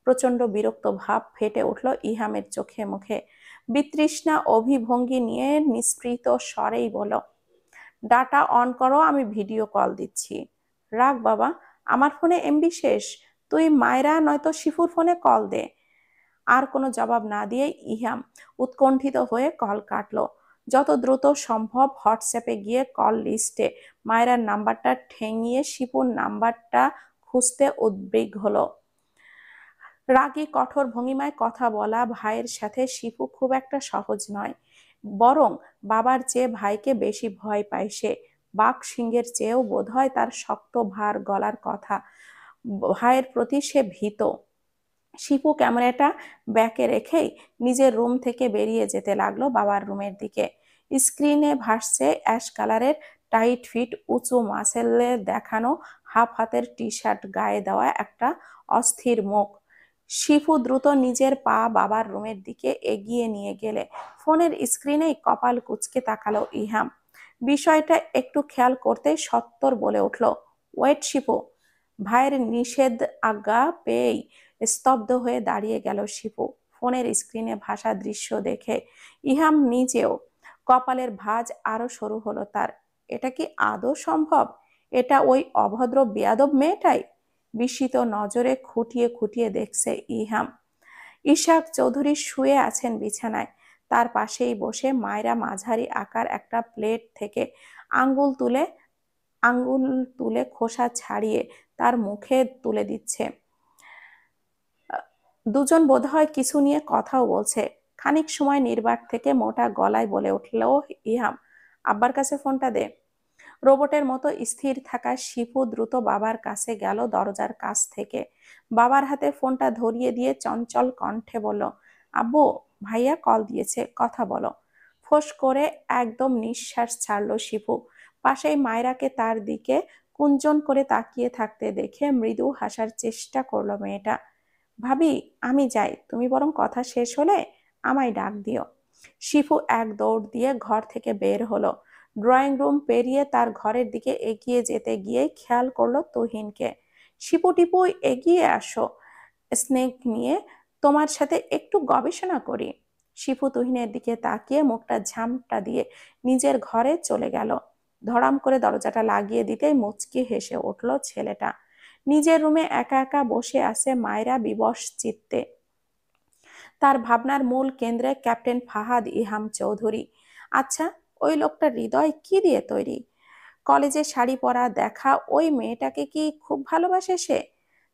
প্রচন্ড বিরক্ত ভাব ফেটে উঠল ইহামের চোখে মুখে। বিতৃষ্ণা অভিভঙ্গি নিয়ে নিস্পৃত স্বরেই বলল, ডাটা অন করো, আমি ভিডিও কল দিচ্ছি। রাখ বাবা, আমার ফোনে এমবি শেষ, তুই মায়রা নয়তো শিফুর ফোনে কল দে। আর কোনো জবাব না দিয়ে ইহাম উৎকণ্ঠিত হয়ে কল কাটলো। যত দ্রুত সম্ভব হোয়াটসঅ্যাপে গিয়ে কল লিস্টে মায়েরার নাম্বারটা ঠেঙিয়ে শিপুর নাম্বারটা খুঁজতে উদ্বিগ হলো। রাগী কঠোর ভঙ্গিমায় কথা বলা ভাইয়ের সাথে শিপু খুব একটা সহজ নয়, বরং বাবার চেয়ে ভাইকে বেশি ভয় পায় সে। বাঘ সিংহের চেয়েও বোধহয় তার শক্ত ভার গলার কথা ভাইয়ের প্রতি সে ভীত। শিপু ক্যামেরাটা ব্যাকে রেখেই নিজের রুম থেকে বেরিয়ে যেতে লাগলো বাবার রুমের দিকে। স্ক্রিনে ভাসছে অ্যাশ কালারের টাইট ফিট উঁচু মাসেলে দেখানো হাফ হাতের টি শার্ট গায়ে দেওয়া একটা অস্থির মুখ। শিপু দ্রুত নিজের পা বাবার রুমের দিকে এগিয়ে নিয়ে গেলে ফোনের স্ক্রিনেই কপাল কুঁচকে তাকালো ইহাম। বিষয়টা একটু খেয়াল করতেই সত্বর বলে উঠল, ওয়েট শিপু। ভাইয়ের নিষেধ আজ্ঞা পেয়েই স্তব্ধ হয়ে দাঁড়িয়ে গেল শিপু। ফোনের স্ক্রিনে ভাসা দৃশ্য দেখে ইহাম নিজেও কপালের ভাঁজ আরো সরু হলো তার। এটা কি আদৌ সম্ভব? এটা ওই অভদ্র বেয়াদব মেয়েটাই? বিস্মিত নজরে খুঁটিয়ে খুঁটিয়ে দেখছে ইহাম। ইশাক চৌধুরী শুয়ে আছেন বিছানায়। তার পাশেই বসে মায়েরা মাঝারি আকার একটা প্লেট থেকে আঙ্গুল তুলে খোসা ছাড়িয়ে তার মুখে তুলে দিচ্ছে। দুজন বোধহয় কিছু নিয়ে কথাও বলছে। খানিক সময় নির্বাক থেকে মোটা গলায় বলে উঠল ইহাম, আব্বার কাছে ফোনটা দে। রোবটের মতো স্থির থাকা শিপু দ্রুত বাবার কাছে গেল দরজার কাছ থেকে। বাবার হাতে ফোনটা ধরিয়ে দিয়ে চঞ্চল কণ্ঠে বলল, আব্বু, ভাইয়া কল দিয়েছে, কথা বলো। ফোঁস করে একদম নিঃশ্বাস ছাড়লো শিপু। পাশেই মায়রাকে তার দিকে কুঞ্চন করে তাকিয়ে থাকতে দেখে মৃদু হাসার চেষ্টা করলো মেয়েটা। ভাবি, আমি যাই, তুমি বরং কথা শেষ হলে আমায় ডাক দিও। শিপু এক দৌড় দিয়ে ঘর থেকে বের হলো। ড্রয়িং রুম পেরিয়ে তার ঘরের দিকে এগিয়ে যেতে গিয়ে খেয়াল করলো তুহিনকে। শিপু টিপু, এগিয়ে আসো, স্নেক নিয়ে তোমার সাথে একটু গবেষণা করি। শিপু তুহিনের দিকে তাকিয়ে মুখটা ঝামটা দিয়ে নিজের ঘরে চলে গেল। ধড়াম করে দরজাটা লাগিয়ে দিতেই মুচকি হেসে উঠল ছেলেটা। নিজের রুমে একা একা বসে আছে মায়েরা বিবশ চিত্তে। তার ভাবনার মূল কেন্দ্রে ক্যাপ্টেন ফাহাদ ইহাম চৌধুরী। আচ্ছা, ওই লোকটার হৃদয় কি দিয়ে তৈরি? কলেজে শাড়ি পরা দেখা ওই মেয়েটাকে কি খুব ভালোবাসে সে,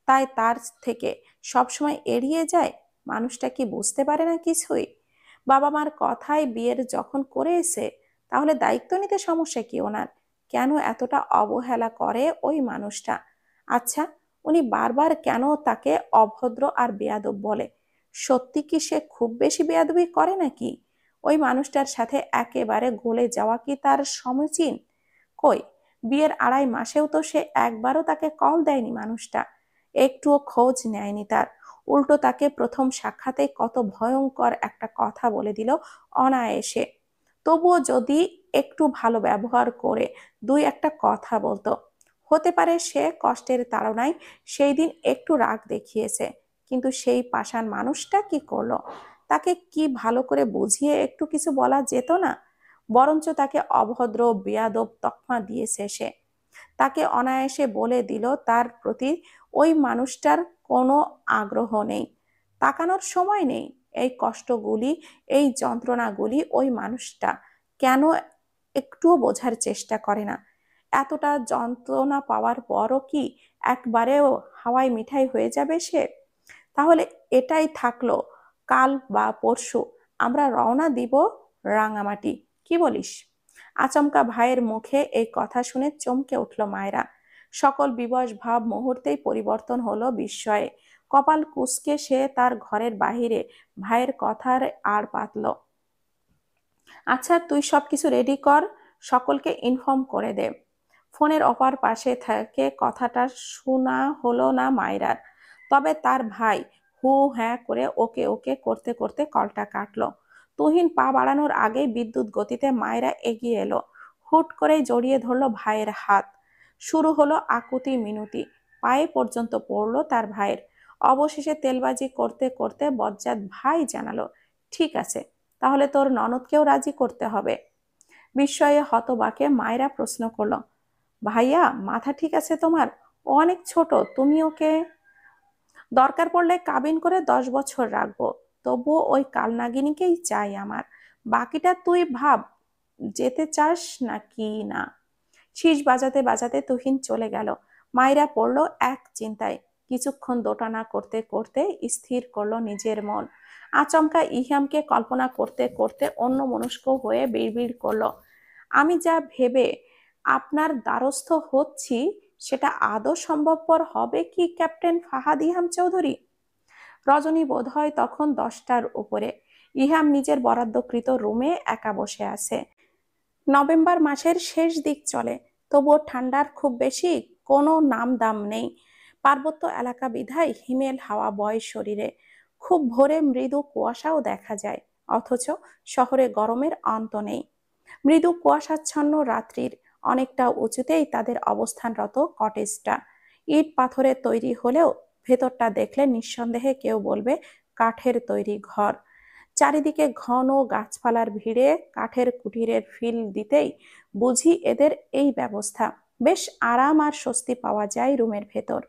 তাই তার থেকে সবসময় এড়িয়ে যায়? মানুষটা কি বুঝতে পারে না কিছুই? বাবা মার কথায় বিয়ের যখন করে এসে, তাহলে দায়িত্ব নিতে সমস্যা কি ওনার? কেন এতটা অবহেলা করে ওই মানুষটা? আচ্ছা, উনি বারবার কেন তাকে অভদ্র আর বেয়াদব বলে? সত্যি কি সে খুব বেশি বেয়াদবি করে নাকি? ওই মানুষটার সাথে একেবারে গলে যাওয়া কি তার সমীচীন? কই, বিয়ের 2.5 মাসেও তো সে একবারও তাকে কল দেয়নি মানুষটা, একটুও খোঁজ নেয়নি তার। উল্টো তাকে প্রথম সাক্ষাতেই কত ভয়ঙ্কর একটা কথা বলে দিল অনায়াসে। তবুও যদি একটু ভালো ব্যবহার করে দুই একটা কথা বলতো, হতে পারে সে কষ্টের তাড়নায় সেই দিন একটু রাগ দেখিয়েছে। কিন্তু সেই পাষাণ মানুষটা কি করলো? তাকে কি ভালো করে বুঝিয়ে একটু কিছু বলা যেত না? বরঞ্চ তাকে অভদ্র বেয়াদব তকমা দিয়েছে সে। তাকে অনায়াসে বলে দিল তার প্রতি ওই মানুষটার কোনো আগ্রহ নেই, তাকানোর সময় নেই। এই কষ্টগুলি, এই যন্ত্রণাগুলি ওই মানুষটা কেন একটুও বোঝার চেষ্টা করে না? এতটা যন্ত্রণা পাওয়ার পরও কি একবারেও হাওয়ায় মিঠাই হয়ে যাবে সে? তাহলে এটাই থাকলো, কাল বা পরশু আমরা রওনা দিব রাঙামাটি, কি বলিস? আচমকা ভাইয়ের মুখে এই কথা শুনে চমকে উঠল মায়েরা। সকল বিবশ ভাব মুহূর্তেই পরিবর্তন হলো বিস্ময়ে। কপাল কুঁচকে সে তার ঘরের বাহিরে ভাইয়ের কথার আর পাতল। আচ্ছা, তুই সবকিছু রেডি কর, সকলকে ইনফর্ম করে দে। ফোনের অপর পাশে থেকে কথাটা শোনা হলো না মায়রার। তবে তার ভাই হু হ্যাঁ করে ওকে ওকে করতে করতে কলটা কাটলো। তুহিন পা বাড়ানোর আগেই বিদ্যুৎ গতিতে মায়রা এগিয়ে এলো। হুট করেই জড়িয়ে ধরলো ভাইয়ের হাত। শুরু হলো আকুতি মিনতি, পায়ে পর্যন্ত পড়লো তার ভাইয়ের। অবশেষে তেলবাজি করতে করতে বজ্জাত ভাই জানালো, ঠিক আছে, তাহলে তোর ননদকেও রাজি করতে হবে। বিস্ময়ে হতবাকে মায়েরা প্রশ্ন করলো, ভাইয়া, মাথা ঠিক আছে তোমার? ও অনেক ছোট, তুমি ওকে। দরকার পড়লে কাবিন করে 10 বছর রাখবো, তবুও ওই কালনাগিনীকেই চাই আমার। বাকিটা তুই ভাব, যেতে চাস নাকি না? শীষ বাজাতে বাজাতে তুহিন চলে গেল। মায়েরা পড়ল এক চিন্তায়। কিছুক্ষণ দোটানা করতে করতে স্থির করলো নিজের মন। আচমকা ইহামকে কল্পনা করতে করতে অন্য মনস্ক হয়ে বিড়বিড় করলো, আমি যা ভেবে আপনার দ্বারস্থ হচ্ছি সেটা আদৌ সম্ভবপর হবে কি ক্যাপ্টেন ফাহাদ ইহাম চৌধুরী? রজনী বোধহয় তখন 10টার উপরে। ইহাম নিজের বরাদ্দকৃত রুমে একা বসে আছে। নভেম্বর মাসের শেষ দিক চলে, তবুও ঠান্ডার খুব বেশি কোনো নাম দাম নেই। পার্বত্য এলাকা বিধায় হিমেল হাওয়া বয় শরীরে। খুব ভোরে মৃদু কুয়াশাও দেখা যায়, অথচ শহরে গরমের অন্ত নেই। মৃদু কুয়াশাচ্ছন্ন রাত্রির অনেকটা উঁচুতেই তাদের অবস্থানরত কটেজটা। ইট পাথরের তৈরি হলেও ভেতরটা দেখলে নিঃসন্দেহে কেউ বলবে কাঠের তৈরি ঘর। চারিদিকে ঘন গাছপালার ভিড়ে কাঠের কুটিরের ফিল দিতেই বুঝি এদের এই ব্যবস্থা। বেশ আরাম আর স্বস্তি পাওয়া যায় রুমের ভেতর।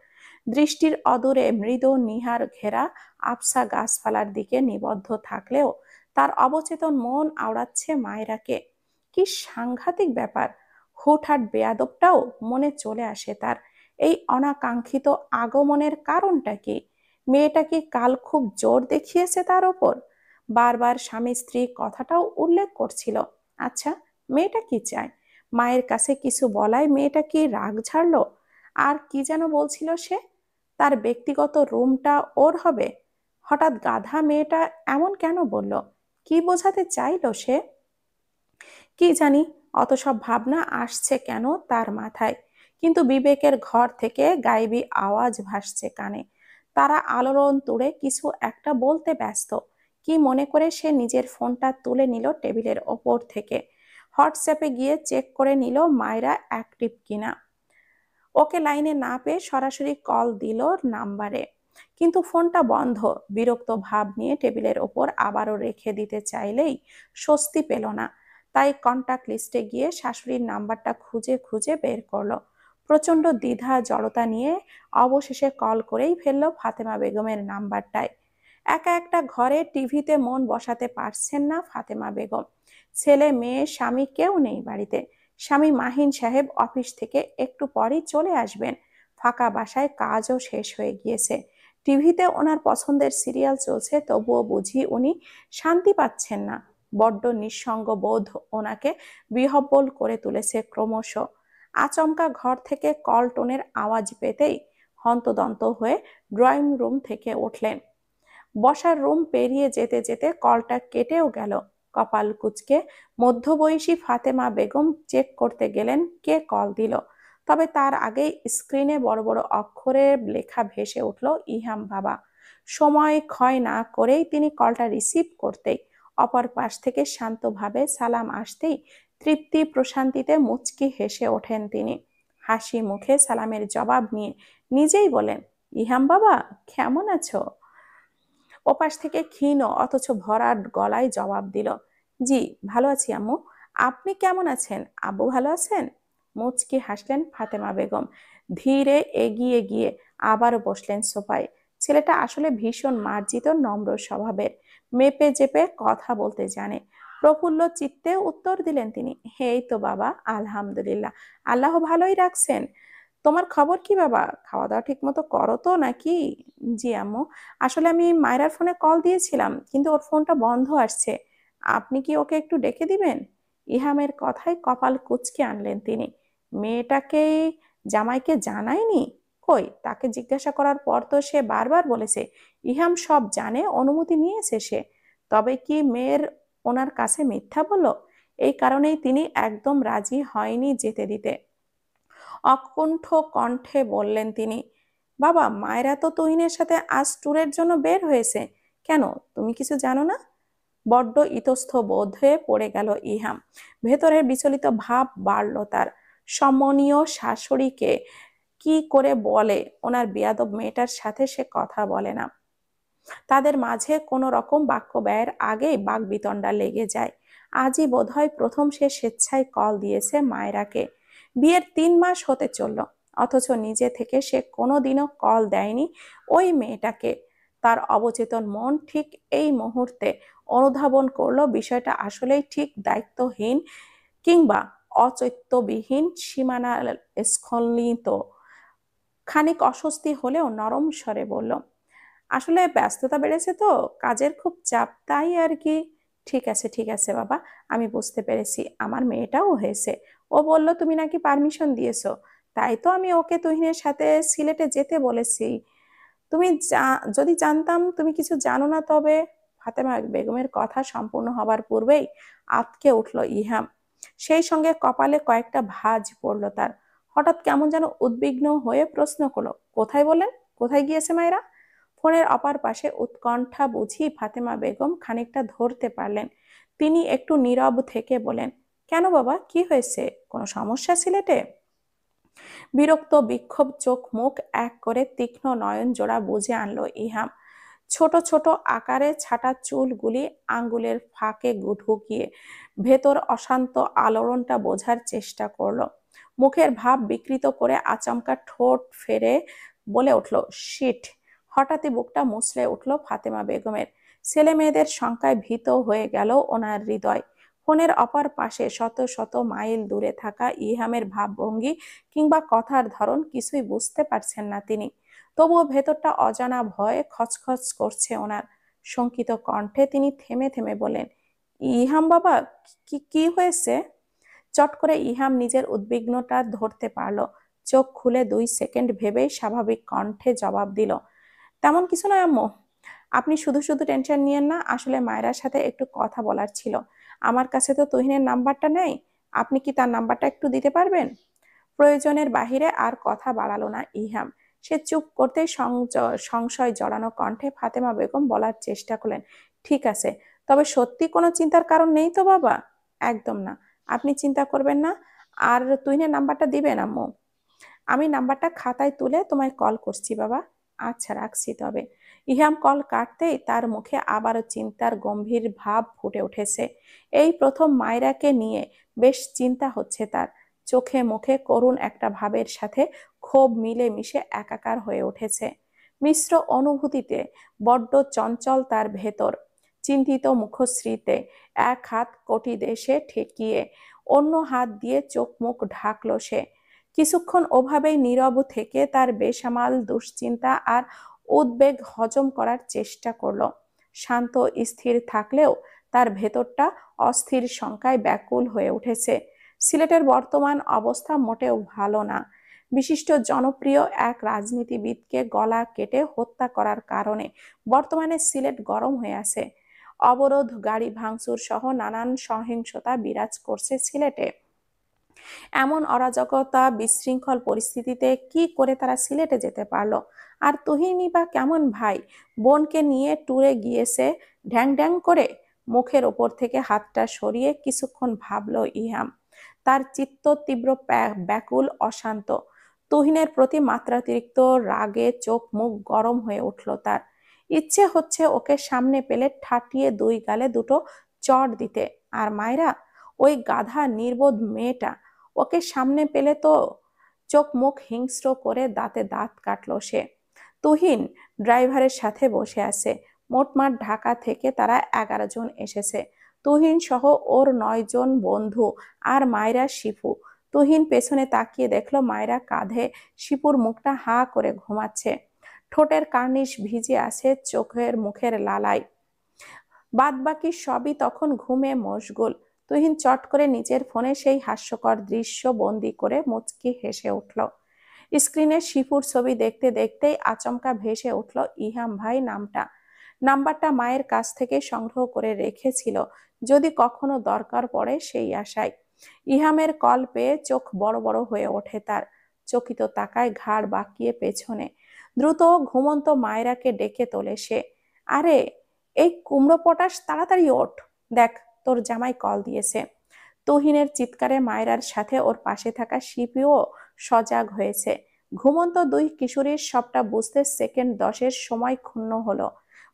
দৃষ্টির অদূরে মৃদু নিহার ঘেরা আবসা গাছপালার দিকে নিবদ্ধ থাকলেও তার অবচেতন মন আওড়াচ্ছে মায়রাকে। কি সাংঘাতিক ব্যাপার! হুটহাট বেয়াদবটাও মনে চলে আসে তার। এই অনাকাঙ্ক্ষিত আগমনের কারণটা কি? মেয়েটা কি কাল খুব জোর দেখিয়েছে তার ওপর? বারবার স্বামী স্ত্রী কথাটাও উল্লেখ করছিল। আচ্ছা, মেয়েটা কি চায়? মায়ের কাছে কিছু বলায় মেয়েটা কি রাগ ঝাড়লো? আর কি যেন বলছিল সে, তার ব্যক্তিগত রুমটা ওর হবে? হঠাৎ গাধা মেয়েটা এমন কেন বলল? কি বোঝাতে চাইলো সে? কি জানি, অত সব ভাবনা আসছে কেন তার মাথায়। কিন্তু বিবেকের ঘর থেকে গায়েবী আওয়াজ ভাসছে কানে। তারা আলোড়ন তুড়ে কিছু একটা বলতে ব্যস্ত। কি মনে করে সে নিজের ফোনটা তুলে নিল টেবিলের ওপর থেকে। হোয়াটসঅ্যাপে গিয়ে চেক করে নিল মায়েরা অ্যাক্টিভ কিনা। ওকে লাইনে না পেয়ে সরাসরি কল দিল নাম্বারে, কিন্তু ফোনটা বন্ধ। বিরক্ত ভাব নিয়ে টেবিলের ওপর আবারও রেখে দিতে চাইলেই স্বস্তি পেল না। তাই কন্টাক্ট লিস্টে গিয়ে শাশুড়ির নাম্বারটা খুঁজে খুঁজে বের করলো। প্রচন্ড দ্বিধা জড়তা নিয়ে অবশেষে কল করেই ফেললো ফাতেমা বেগমের নাম্বারটায়। একা একটা ঘরে টিভিতে মন বসাতে পারছেন না ফাতেমা বেগম। ছেলে মেয়ে স্বামী কেউ নেই বাড়িতে। স্বামী মাহিন সাহেব অফিস থেকে একটু পরই চলে আসবেন। ফাঁকা বাসায় কাজও শেষ হয়ে গিয়েছে। টিভিতে ওনার পছন্দের সিরিয়াল চলছে, তবুও বুঝি উনি শান্তি পাচ্ছেন না। বড্ড নিঃসঙ্গ বোধ ওনাকে বিহ্বল করে তুলেছে ক্রমশ। আচমকা ঘর থেকে কল টোনের আওয়াজ পেতেই হন্তদন্ত হয়ে ড্রয়িং রুম থেকে উঠলেন। বসার রুম পেরিয়ে যেতে যেতে কলটা কেটেও গেল। কপাল কুঁচকে মধ্যবয়সী ফাতেমা বেগম চেক করতে গেলেন কে কল দিল। তবে তার আগেই স্ক্রিনে বড় বড় অক্ষরে লেখা ভেসে উঠল ইহাম বাবা। সময় ক্ষয় না করেই তিনি কলটা রিসিভ করতেই অপর পাশ থেকে শান্তভাবে সালাম আসতেই তৃপ্তি প্রশান্তিতে মুচকি হেসে ওঠেন তিনি। হাসি মুখে সালামের জবাব নিয়ে নিজেই বলেন, ইহাম বাবা কেমন আছো? ওপাশ থেকে ক্ষীণ অথচ ভরাট গলায় জবাব দিল, জি ভালো আছি আম্মু। আপনি কেমন আছেন? আব্বু ভালো আছেন? মুচকি হাসলেন ফাতেমা বেগম। ধীরে এগিয়ে গিয়ে আবারও বসলেন সোফায়। ছেলেটা আসলে ভীষণ মার্জিত নম্র স্বভাবের। মেপে চেপে কথা বলতে জানে। প্রফুল্ল চিত্তে উত্তর দিলেন তিনি, এই তো বাবা আলহামদুলিল্লাহ, আল্লাহ ভালোই রাখছেন। তোমার খবর কি বাবা? খাওয়া দাওয়া ঠিক মতো করো তো নাকি? জি আম্মু, আসলে আমি মায়রার ফোনে কল দিয়েছিলাম, কিন্তু ওর ফোনটা বন্ধ আসছে। আপনি কি ওকে একটু ডেকে দিবেন? ইহামের কথায় কপাল কুঁচকে আনলেন তিনি। মেয়েটাকে জামাইকে জানায়নি? কই, তাকে জিজ্ঞাসা করার পর তো সে বারবার বলেছে ইহাম সব জানে, অনুমতি নিয়েছে সে। তবে কি মেয়ের ওনার কাছে মিথ্যা বলল? এই কারণেই তিনি একদম রাজি হয়নি যেতে দিতে। অকুণ্ঠ কণ্ঠে বললেন তিনি, বাবা মায়েরা তো তুহিনের সাথে আজ ট্যুরের জন্য বের হয়েছে। কেন, তুমি কিছু জানো না? বড্ড ইতস্থ বোধ হয়ে পড়ে গেল ইহাম। ভেতরের বিচলিত ভাব বাড়ল তার। সম্মানীয় শাশুড়িকে কি করে বলে ওনার বেয়াদব মেয়েটার সাথে সে কথা বলে না? তাদের মাঝে কোনো রকম বাক্য ব্যয়ের আগেই বাকবিতণ্ডা লেগে যায়। আজই বোধহয় প্রথম সে স্বেচ্ছায় কল দিয়েছে মায়রাকে। বিয়ের 3 মাস হতে চলল, অথচ নিজে থেকে সে কোনোদিনও কল দেয়নি ওই মেয়েটাকে। তার অবচেতন মন ঠিক এই মুহূর্তে অনুধাবন করলো বিষয়টা আসলেই ঠিক দায়িত্বহীন কিংবা অচৈত্যবিহীন সীমানা স্খলিত। খানিক অস্বস্তি হলেও নরম স্বরে বলল, আসলে ব্যস্ততা বেড়েছে তো, কাজের খুব চাপ, তাই আর কি। ঠিক আছে বাবা, আমি বুঝতে পেরেছি। আমার মেয়েটাও হয়েছে, ও বলল তুমি নাকি পারমিশন দিয়েছো, তাই তো আমি ওকে তুহিনের সাথে সিলেটে যেতে বলেছি। যদি জানতাম তুমি কিছু জানো না তবে। ফাতেমা বেগমের কথা সম্পূর্ণ হবার পূর্বেই আঁতকে উঠল ইহাম। সেই সঙ্গে কপালে কয়েকটা ভাঁজ পড়ল তার। হঠাৎ কেমন যেন উদ্বিগ্ন হয়ে প্রশ্ন করলো, কোথায় বলেন, কোথায় গিয়েছে মায়েরা? ফোনের অপর পাশে উৎকণ্ঠা বুঝি ফাতেমা বেগম খানিকটা ধরতে পারলেন। তিনি একটু নীরব থেকে বলেন, কেন বাবা, কি হয়েছে, কোনো সমস্যা সিলেটে? বিরক্ত বিক্ষোভ চোখ মুখ এক করে তীক্ষ্ণ নয়ন জোড়া বুঝে আনলো ইহাম। ছোট ছোট আকারে ছাটা চুলগুলি আঙ্গুলের ফাঁকে ঢুকিয়ে ভেতর অশান্ত আলোড়নটা বোঝার চেষ্টা করলো। মুখের ভাব বিকৃত করে আচমকা ঠোঁট ফেরে বলে উঠল, শিট। হঠাৎই বুকটা মুচড়ে উঠল ফাতেমা বেগমের। ছেলে মেয়েদের সংখ্যায় ভীত হয়ে গেল ওনার হৃদয়। ফোনের অপর পাশে শত শত মাইল দূরে থাকা ইহামের ভাবভঙ্গি কিংবা কথার ধরন কিছুই বুঝতে পারছেন না তিনি। তবুও ভেতরটা অজানা ভয়ে খচখচ করছে ওনার। শঙ্কিত কণ্ঠে তিনি থেমে থেমে বলেন, ইহাম বাবা, কি কি হয়েছে? চট করে ইহাম নিজের উদ্বিগ্নতা ধরতে পারল। চোখ খুলে 2 সেকেন্ড ভেবেই স্বাভাবিক কণ্ঠে জবাব দিল, তেমন কিছু নয় আম্মু। আপনি শুধু শুধু টেনশন নিয়েন না, আসলে মায়েরার সাথে একটু কথা বলার ছিল। আমার কাছে তো তুহিনের নাম্বারটা নেই, আপনি কি তার নাম্বারটা একটু দিতে পারবেন? প্রয়োজনের বাহিরে আর কথা বাড়ালো না ইহাম। সে চুপ করতেই সংশয় জড়ানো কণ্ঠে ফাতেমা বেগম বলার চেষ্টা করলেন, ঠিক আছে, তবে সত্যি কোনো চিন্তার কারণ নেই তো বাবা? একদম না, আপনি চিন্তা করবেন না। আর তুহিনের নাম্বারটা দিবেন আম্মু? আমি নাম্বারটা খাতায় তুলে তোমায় কল করছি বাবা। আচ্ছা, রাখছি তবে। ইহাম কল কাটতেই তার মুখে আবারও চিন্তার গম্ভীর ভাব ফুটে উঠেছে। এই প্রথম মায়রাকে নিয়ে বেশ চিন্তা হচ্ছে তার। চোখে মুখে করুণ একটা ভাবের সাথে ক্ষোভ মিলে মিশে একাকার হয়ে উঠেছে। মিশ্র অনুভূতিতে বড্ড চঞ্চল তার ভেতর। চিন্তিত মুখশ্রীতে এক হাত কটি দেশে ঠেকিয়ে অন্য হাত দিয়ে চোখ মুখ ঢাকলো সে। কিছুক্ষণ ওভাবেই নীরব থেকে তার বেসামাল দুশ্চিন্তা আর উদ্বেগ হজম করার চেষ্টা করলো। শান্ত স্থির থাকলেও তার ভেতরটা অস্থির শঙ্কায় ব্যাকুল হয়ে উঠেছে। সিলেটের বর্তমান অবস্থা মোটেও ভালো না। বিশিষ্ট জনপ্রিয় এক রাজনীতিবিদকে গলা কেটে হত্যা করার কারণে বর্তমানে সিলেট গরম হয়ে আছে। অবরোধ, গাড়ি ভাঙচুর সহ নানান সহিংসতা বিরাজ করছে সিলেটে। এমন অরাজকতা বিশৃঙ্খল পরিস্থিতিতে কি করে তারা সিলেটে যেতে পারলো? আর তুহিনই বা কেমন ভাই, বোনকে নিয়ে ট্যুরে গিয়েছে ঢ্যাং ঢ্যাং করে। মুখের ওপর থেকে হাতটা সরিয়ে কিছুক্ষণ ভাবলো ইহাম। তার চিত্ত তীব্র ব্যাকুল অশান্ত। তুহিনের প্রতি মাত্রাতিরিক্ত রাগে চোখ মুখ গরম হয়ে উঠল তার। ইচ্ছে হচ্ছে ওকে সামনে পেলে ঠাটিয়ে 2 গালে দুটো চড় দিতে। আর মায়েরা, ওই গাধা নির্বোধ মেয়েটা, ওকে সামনে পেলে তো। চোখ মুখ হিংস্র করে দাঁতে দাঁত কাটলো সে। তুহিন ড্রাইভারের সাথে বসে আছে। মোটমাট ঢাকা থেকে তারা 11 জন এসেছে। তুহিন সহ ওর 9 জন বন্ধু আর মায়রা, শিপু। তুহিন পেছনে তাকিয়ে দেখলো মায়রা কাঁধে, শিপুর মুখটা হা করে ঘুমাচ্ছে। ঠোঁটের কার্নিশ ভিজে আছে চোখের মুখের লালায়। বাদ বাকি সবই তখন ঘুমে মশগুল। তুহিন চট করে নিজের ফোনে সেই হাস্যকর দৃশ্য বন্দি করে মুচকি হেসে উঠল। স্ক্রিনে শিপুর ছবি দেখতে দেখতেই আচমকা ভেসে উঠল ইহাম ভাই নামটা। নাম্বারটা মায়ের কাছ থেকে সংগ্রহ করে রেখেছিল যদি কখনো দরকার পড়ে, সেই আশায়। ইহামের কল পেয়ে চোখ বড় বড় হয়ে ওঠে তার। চকিত তাকায় ঘাড় বাঁকিয়ে পেছনে। দ্রুত ঘুমন্ত মায়েরাকে ডেকে তোলে সে। আরে এই কুমড়ো পটাশ, তাড়াতাড়ি ওঠ, দেখ তোর জামাই কল দিয়েছে। তুহিনের চিৎকারে মায়রার সাথে ওর পাশে থাকা শিপিও সজাগ হয়েছে। ঘুমন্ত 2 কিশোরীর সবটা বুঝতে সেকেন্ড 10-এর সময় ক্ষুণ্ণ হলো।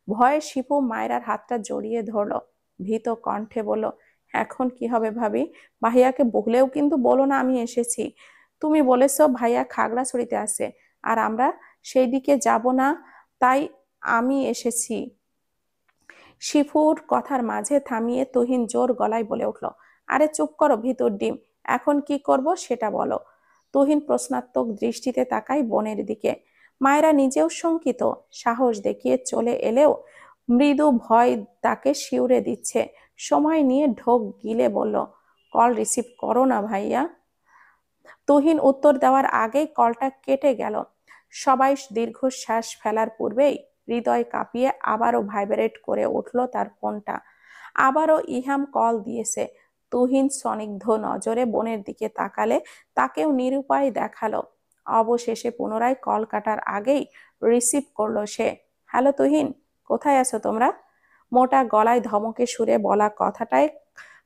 ভয়ে শিপু মায়রার হাতটা জড়িয়ে ধরলো। ভীত কণ্ঠে বলল, এখন কি হবে ভাবি? ভাইয়াকে বলেও কিন্তু বলো না আমি এসেছি। তুমি বলেছো ভাইয়া খাগড়াছড়িতে আছে, আর আমরা সেই দিকে যাব না, তাই আমি এসেছি। শিফুর কথার মাঝে থামিয়ে তুহিন জোর গলায় বলে উঠল, আরে চুপ করো ভিতর ডিম, এখন কি করব সেটা বলো। তুহিন প্রশ্নাত্মক দৃষ্টিতে তাকায় বোনের দিকে। মায়েরা নিজেও শঙ্কিত, সাহস দেখিয়ে চলে এলেও মৃদু ভয় তাকে শিউরে দিচ্ছে। সময় নিয়ে ঢোক গিলে বলল, কল রিসিভ করো না ভাইয়া। তুহিন উত্তর দেওয়ার আগেই কলটা কেটে গেল। সবাই দীর্ঘশ্বাস ফেলার পূর্বেই হৃদয় কাঁপিয়ে আবারও ভাইব্রেট করে উঠল তার ফোনটা। আবারও ইহাম কল দিয়েছে। তুহিন স্নিগ্ধ নজরে বোনের দিকে তাকালে তাকেও নিরুপায় দেখালো। অবশেষে পুনরায় কল কাটার আগেই রিসিভ করলো সে। হ্যালো তুহিন, কোথায় আছো তোমরা? মোটা গলায় ধমকে সুরে বলা কথাটায়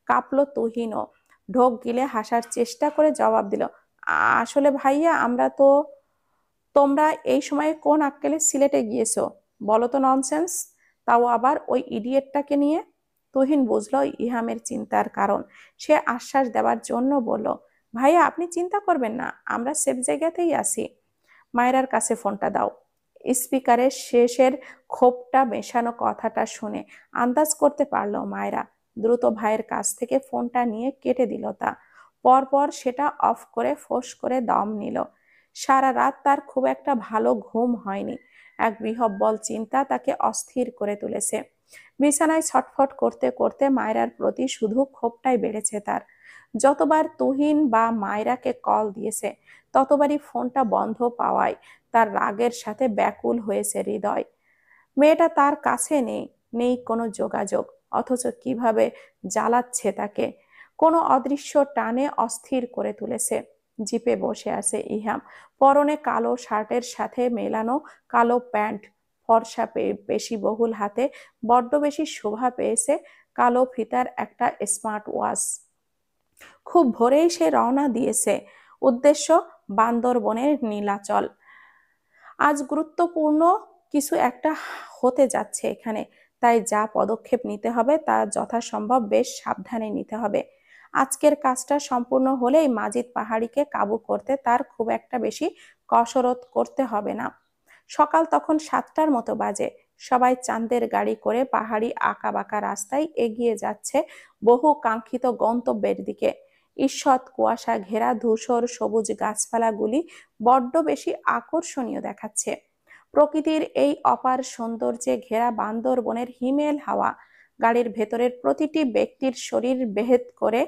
কাঁপলো তুহিনও। ঢোক গিলে হাসার চেষ্টা করে জবাব দিল, আসলে ভাইয়া আমরা তো। তোমরা এই সময়ে কোন আক্কেলে সিলেটে গিয়েছো বলো তো? ননসেন্স, তাও আবার ওই ইডিয়েটটাকে নিয়ে। তুহিন বুঝলো ইহামের চিন্তার কারণ। সে আশ্বাস দেওয়ার জন্য বলল, ভাইয়া আপনি চিন্তা করবেন না, আমরা সেফ জায়গাতেই আছি। মায়েরার কাছে ফোনটা দাও। স্পিকারের শেষের ক্ষোভটা মেশানো কথাটা শুনে আন্দাজ করতে পারল মায়েরা। দ্রুত ভাইয়ের কাছ থেকে ফোনটা নিয়ে কেটে দিল তা। পরপর সেটা অফ করে ফোঁস করে দম নিল। সারা রাত তার খুব একটা ভালো ঘুম হয়নি। এক বিহ্বল চিন্তা তাকে অস্থির করে তুলেছে। বিছানায় ছটফট করতে করতে মায়রার প্রতি শুধু ক্ষোভটাই বেড়েছে তার। যতবার তুহিন বা মায়রাকে কল দিয়েছে ততবারই ফোনটা বন্ধ পাওয়ায় তার রাগের সাথে ব্যাকুল হয়েছে হৃদয়। মেয়েটা তার কাছে নেই, নেই কোনো যোগাযোগ, অথচ কিভাবে জ্বালাচ্ছে তাকে। কোনো অদৃশ্য টানে অস্থির করে তুলেছে। জিপে বসে আছে ইহাম, পরনে কালো শার্টের সাথে মেলানো কালো প্যান্ট। ফর্সা পেশিবহুল হাতে বড্ড বেশি শোভা পেয়েছে কালো ফিতার একটা স্মার্ট ওয়াচ। খুব ভোরেই সে রওনা দিয়েছে, উদ্দেশ্য বান্দরবনের নীলাচল। আজ গুরুত্বপূর্ণ কিছু একটা হতে যাচ্ছে এখানে, তাই যা পদক্ষেপ নিতে হবে তা যথাসম্ভব বেশ সাবধানে নিতে হবে। আজকের কাজটা সম্পূর্ণ হলেই মাজিদ পাহাড়িকে কাবু করতে তার খুব একটা বেশি কসরত করতে হবে না। সকাল তখন 7টার মতো বাজে। সবাই চাঁদের গাড়ি করে পাহাড়ি আঁকাবাঁকা রাস্তায় এগিয়ে যাচ্ছে বহু কাঙ্ক্ষিত গন্তব্যের দিকে। ঈষৎ কুয়াশা ঘেরা ধূসর সবুজ গাছপালাগুলি বড্ড বেশি আকর্ষণীয় দেখাচ্ছে। প্রকৃতির এই অপার সৌন্দর্যে ঘেরা বান্দরবনের হিমেল হাওয়া গাড়ির ভেতরের প্রতিটি ব্যক্তির শরীর বেহেদ করে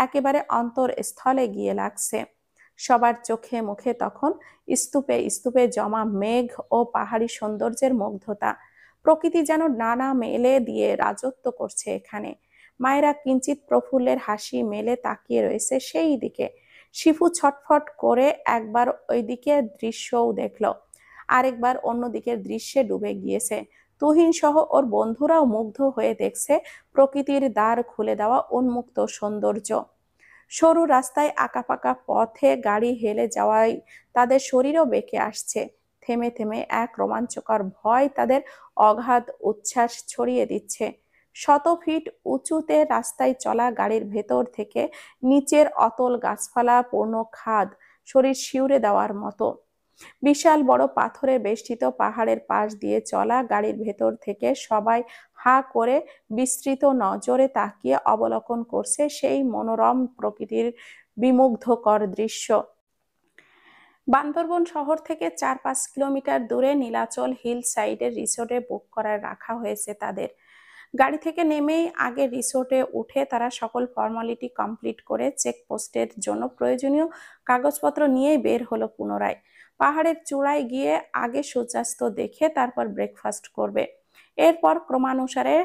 একেবারে অন্তরস্থলে গিয়ে লাগছে। সবার চোখে মুখে তখন স্তূপে স্তূপে জমা মেঘ ও পাহাড়ি সৌন্দর্যের মুগ্ধতা। প্রকৃতি যেন নানা মেলে দিয়ে রাজত্ব করছে এখানে। মায়েরা কিঞ্চিত প্রফুল্লের হাসি মেলে তাকিয়ে রয়েছে সেই দিকে। শিফু ছটফট করে একবার ওইদিকে দৃশ্যও দেখল, আরেকবার অন্যদিকের দৃশ্যে ডুবে গিয়েছে। তুহিন সহ ওর বন্ধুরাও মুগ্ধ হয়ে দেখছে প্রকৃতির দ্বার খুলে দেওয়া উন্মুক্ত সৌন্দর্য। সরু রাস্তায় আঁকাপাকা পথে গাড়ি হেলে যাওয়ায় তাদের শরীরও বেঁকে আসছে। থেমে থেমে এক রোমাঞ্চকর ভয় তাদের অগাধ উচ্ছ্বাস ছড়িয়ে দিচ্ছে। শত ফিট উঁচুতে রাস্তায় চলা গাড়ির ভেতর থেকে নিচের অতল গাছপালা পূর্ণ খাদ শরীর শিউরে দেওয়ার মতো। বিশাল বড় পাথরে বেষ্টিত পাহাড়ের পাশ দিয়ে চলা গাড়ির ভেতর থেকে সবাই হা করে বিস্তৃত নজরে তাকিয়ে অবলোকন করছে সেই মনোরম প্রকৃতির বিমুগ্ধকর দৃশ্য। বান্দরবন শহর থেকে 4-5 কিলোমিটার দূরে নীলাচল হিল সাইডের রিসোর্টে বুক করা রাখা হয়েছে তাদের। গাড়ি থেকে নেমেই আগে রিসোর্টে উঠে তারা সকল ফর্মালিটি কমপ্লিট করে চেকপোস্টের জন্য প্রয়োজনীয় কাগজপত্র নিয়েই বের হলো পুনরায়। পাহাড়ের চূড়ায় গিয়ে আগে সূর্যাস্ত দেখে তারপর ব্রেকফাস্ট করবে। এরপর ক্রমানুসারে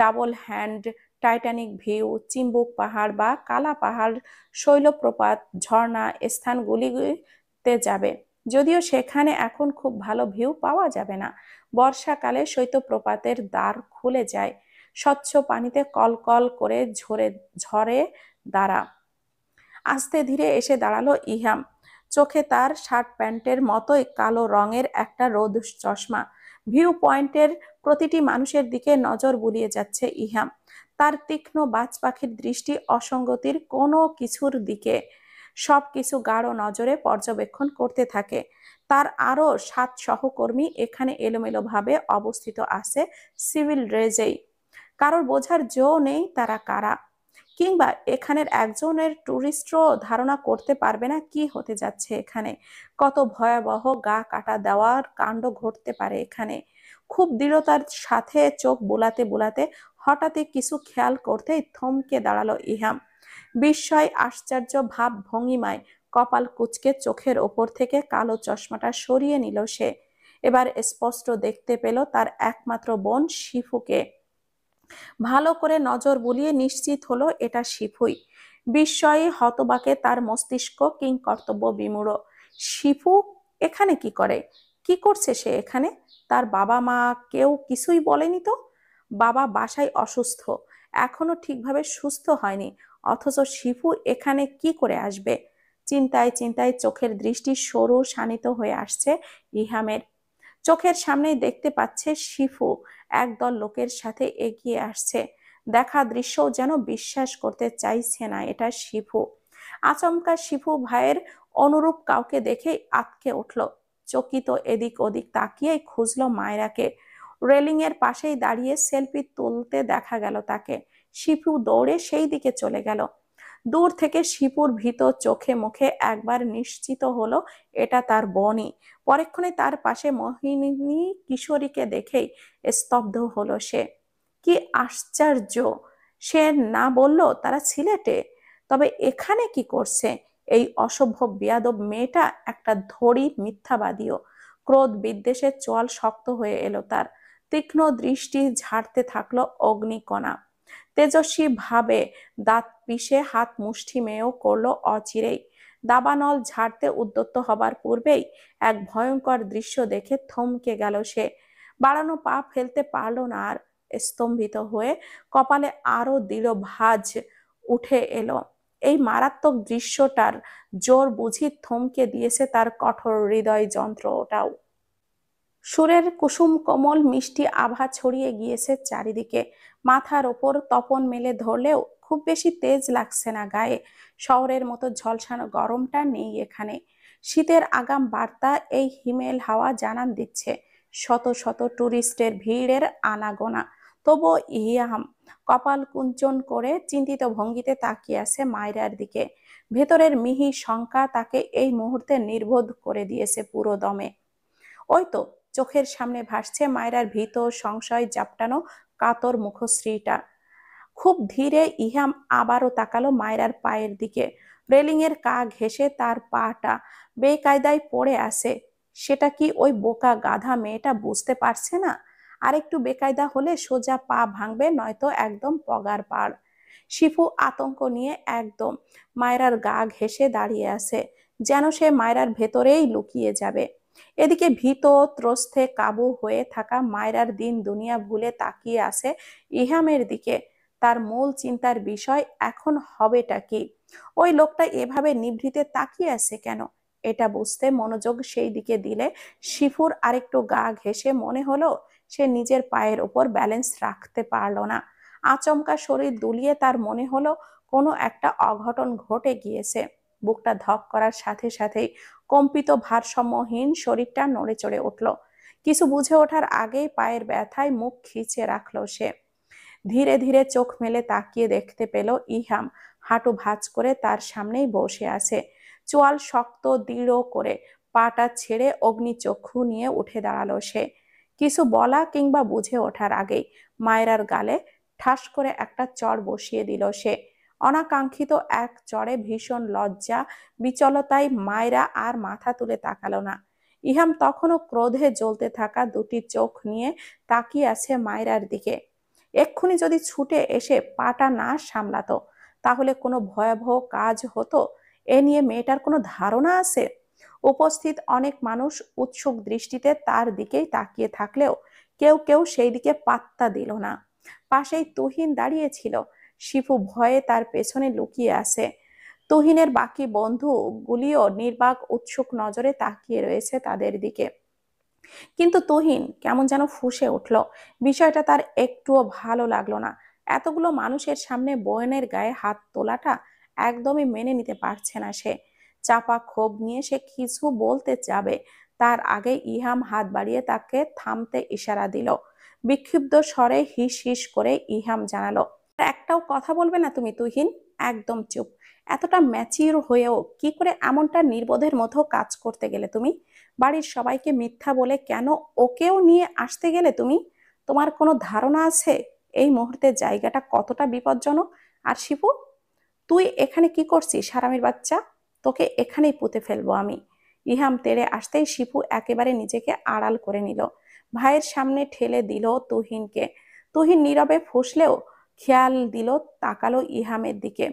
double hand, Titanic view, Chimbuk পাহাড় বা কালা পাহাড়, শৈলপ্রপাত, ঝর্ণা স্থানগুলিতে যাবে। যদিও সেখানে এখন খুব ভালো ভিউ পাওয়া যাবে না। বর্ষাকালে শৈত্যপ্রপাতের দ্বার খুলে যায়, স্বচ্ছ পানিতে কলকল করে ঝরে দাঁড়া। আস্তে ধীরে এসে দাঁড়ালো ইহাম। চোখে তার শার্ট প্যান্টের মতোই কালো রঙের একটা রোদ চশমা। ভিউ পয়েন্টের প্রতিটি মানুষের দিকে নজর বুলিয়ে যাচ্ছে ইহাম। তার তীক্ষ্ণ বাজ পাখির দৃষ্টি অসঙ্গতির কোনো কিছুর দিকে সবকিছু গাঢ় নজরে পর্যবেক্ষণ করতে থাকে। তার আরো 7 সহকর্মী এখানে এলোমেলোভাবে অবস্থিত আছে সিভিল ড্রেসেই। কারোর বোঝার জো নেই তারা কারা। কিংবা এখানের একজনের টুরিস্টও ধারণা করতে পারবে না কি হতে যাচ্ছে এখানে। কত ভয়াবহ গা কাটা দেওয়ার কাণ্ড ঘটতে পারে এখানে। খুব দৃঢ়তার সাথে চোখ বুলাতে বুলাতে হঠাৎই কিছু খেয়াল করতেই থমকে দাঁড়ালো ইহাম। বিস্ময় আশ্চর্য ভাব ভঙ্গিমায় কপাল কুঁচকে চোখের ওপর থেকে কালো চশমাটা সরিয়ে নিল সে। এবার স্পষ্ট দেখতে পেল তার একমাত্র বোন শিফুকে। ভালো করে নজর বুলিয়ে নিশ্চিত হলো এটা শিফুই। বিস্ময়ে হতবাকে তার মস্তিষ্ক কিংকর্তব্য বিমূঢ়। শিফু এখানে কি করে? কি করছে সে এখানে? তার বাবা মা কেউ কিছুই বলেনি তো? বাবা বাসায় অসুস্থ, এখনো ঠিকভাবে সুস্থ হয়নি, অথচ শিফু এখানে কি করে আসবে? চিন্তায় চিন্তায় চোখের দৃষ্টি সরু শানিত হয়ে আসছে ইহামের। চোখের সামনেই দেখতে পাচ্ছে শিফু একদল লোকের সাথে এগিয়ে আসছে। দেখা দৃশ্যও যেন বিশ্বাস করতে চাইছে না এটা শিফু। আচমকা শিফু ভাইয়ের অনুরূপ কাউকে দেখেই আঁতকে উঠল। চকিত এদিক ওদিক তাকিয়েই খুঁজলো মায়রাকে। রেলিং এর পাশেই দাঁড়িয়ে সেলফি তুলতে দেখা গেল তাকে। শিফু দৌড়ে সেই দিকে চলে গেল। দূর থেকে শিপুর ভীত চোখে মুখে একবার নিশ্চিত হলো এটা তার বোনই। পরক্ষণে তার পাশে মোহিনী কিশোরীকে দেখেই স্তব্ধ হলো সে। কি আশ্চর্য! সে না বলল তারা সিলেটে, তবে এখানে কি করছে? এই অসভ্য বেয়াদব মেয়েটা একটা ধড়ি মিথ্যাবাদীও। ক্রোধ বিদ্বেষের চোয়াল শক্ত হয়ে এলো তার। তীক্ষ্ণ দৃষ্টি ঝাড়তে থাকলো অগ্নিকণা। তেজস্বী ভাবে দাঁত পিষে হাত মুষ্টি মেয়েও করলো অচিরেই। দাবানল ঝাড়তে উদ্যত হবার পূর্বেই এক ভয়ঙ্কর দৃশ্য দেখে থমকে গেল সে। বাড়ানো পা ফেলতে পারল না আর। স্তম্ভিত হয়ে কপালে আরো দৃঢ় ভাঁজ উঠে এলো। এই মারাত্মক দৃশ্যটার জোর বুঝি থমকে দিয়েছে তার কঠোর হৃদয় যন্ত্রটাও। সুরের কুসুম কোমল মিষ্টি আভা ছড়িয়ে গিয়েছে চারিদিকে। মাথার ওপর তপন মেলে ধরলেও খুব বেশি তেজ লাগছে না গায়ে। শহরের মতো ঝলসানো গরমটা নেই এখানে। শীতের আগাম বার্তা এই হিমেল হাওয়া জানান দিচ্ছে। শত শত টুরিস্টের ভিড়ের আনাগোনা। তবুও ইহাম কপাল কুঞ্চন করে চিন্তিত ভঙ্গিতে তাকিয়ে আছে মায়রার দিকে। ভেতরের মিহি শঙ্কা তাকে এই মুহূর্তে নির্বোধ করে দিয়েছে পুরো দমে। ওই তো চোখের সামনে ভাসছে মায়রার ভীত সংশয় জাপটানো কাতর মুখশ্রীটা। খুব ধীরে ইহাম আবারও তাকালো মায়রার পায়ের দিকে। রেলিং এর কা ঘেঁষে তার পাটা বেকায়দায় পড়ে আছে। সেটা কি ওই বোকা গাধা মেয়েটা বুঝতে পারছে না? আরেকটু বেকায়দা হলে সোজা পা ভাঙবে, নয়তো একদম পগার পাড়। শিফু আতঙ্ক নিয়ে একদম মায়রার গা ঘেঁষে দাঁড়িয়ে আছে, যেন সে মায়রার ভেতরেই লুকিয়ে যাবে। এদিকে ভীত ত্রস্তে কাবু হয়ে থাকা মায়রার দিন দুনিয়া ভুলে তাকিয়ে আছে ইহামের দিকে। তার মূল চিন্তার বিষয় এখন হবেটা কি? ওই লোকটা এভাবে নিভৃতে তাকিয়ে আছে কেন? এটা বুঝতে মনোযোগ সেই দিকে দিলে শিফুর আরেকটু গা ঘেঁষে মনে হলো সে নিজের পায়ের ওপর ব্যালেন্স রাখতে পারলো না। আচমকা শরীর দুলিয়ে তার মনে হলো কোনো একটা অঘটন ঘটে গিয়েছে। বুকটা ধক করার সাথে সাথেই কম্পিত ভারসাম্যহীন শরীরটা নড়ে চড়ে উঠল। কিছু বুঝে ওঠার আগেই পায়ের ব্যথায় মুখ খিচে রাখলো সে। ধীরে ধীরে চোখ মেলে তাকিয়ে দেখতে পেল ইহাম হাঁটু ভাঁজ করে তার সামনেই বসে আছে। চোয়াল শক্ত দৃঢ় করে পাটা ছেড়ে অগ্নিচক্ষু নিয়ে উঠে দাঁড়ালো সে। কিছু বলা কিংবা বুঝে ওঠার আগেই মায়রার গালে ঠাস করে একটা চড় বসিয়ে দিল সে। অনাকাঙ্ক্ষিত এক চড়ে ভীষণ লজ্জা বিচলতায় মায়রা আর মাথা তুলে তাকালো না। ইহাম তখনও ক্রোধে জ্বলতে থাকা দুটি চোখ নিয়ে তাকিয়ে আছে মায়রার দিকে। এক্ষুনি যদি ছুটে এসে পাটা না সামলাতো, তাহলে কোনো ভয়াবহ কাজ হতো এ নিয়ে মেয়েটার কোনো ধারণা আছে? উপস্থিত অনেক মানুষ উৎসুক দৃষ্টিতে তার দিকেই তাকিয়ে থাকলেও কেউ কেউ সেই দিকে পাত্তা দিল না। পাশেই তুহিন দাঁড়িয়েছিল। শিফু ভয়ে তার পেছনে লুকিয়ে আছে। তুহিনের বাকি বন্ধুগুলিও নির্বাক উৎসুক নজরে তাকিয়ে রয়েছে তাদের দিকে। কিন্তু তুহিন কেমন যেন ফুঁসে উঠল। বিষয়টা তার একটুও ভালো লাগলো না। এতগুলো মানুষের সামনে বোনের গায়ে হাত তোলাটা একদমই মেনে নিতে পারছে না সে। চাপা ক্ষোভ নিয়ে সে কিছু বলতে যাবে, তার আগে ইহাম হাত বাড়িয়ে তাকে থামতে ইশারা দিল। বিক্ষুব্ধ স্বরে হিস হিস করে ইহাম জানালো, একটাও কথা বলবে না তুমি তুহিন? একদম চুপ। এতটা ম্যাচিউর হয়েও কি করে এমনটা নির্বোধের মতো কাজ করতে গেলে তুমি? বাড়ির সবাইকে মিথ্যা বলে কেন ওকেও নিয়ে আসতে গেলে তুমি? তোমার কোনো ধারণা আছে এই মুহূর্তে জায়গাটা কতটা বিপজ্জনক? আর শিপু, তুই এখানে কি করছিস হারামির বাচ্চা? তোকে এখানেই পুঁতে ফেলবো আমি। ইহাম তেড়ে আসতেই শিপু একেবারে নিজেকে আড়াল করে নিল, ভাইয়ের সামনে ঠেলে দিল তুহিনকে। তুহিন নীরবে ফুঁসলেও খেয়াল দিল, তাকালো ইহামের দিকে।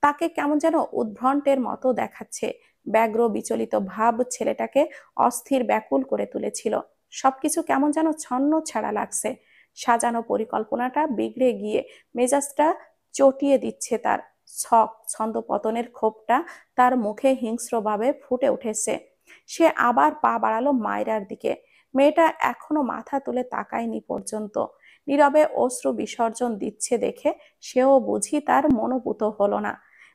তাকে কেমন যেন উদ্ভ্রান্তের মতো দেখাচ্ছে। ব্যগ্র বিচলিত ভাব ছেলেটাকে অস্থির ব্যাকুল করে তুলেছিল। সবকিছু কেমন যেন ছন্ন ছাড়া লাগছে। সাজানো পরিকল্পনাটা বিগড়ে গিয়ে মেজাজটা চটিয়ে দিচ্ছে তার। ছন্দপতনের ক্ষোভটা তার মুখে হিংস্রভাবে ফুটে উঠেছে। সে আবার পা বাড়ালো মায়রার দিকে। মেয়েটা এখনো মাথা তুলে তাকায়নি পর্যন্ত। নীরবে অশ্রু বিসর্জন দিচ্ছে দেখে সেও বুঝি তার মনোভূত হলো না।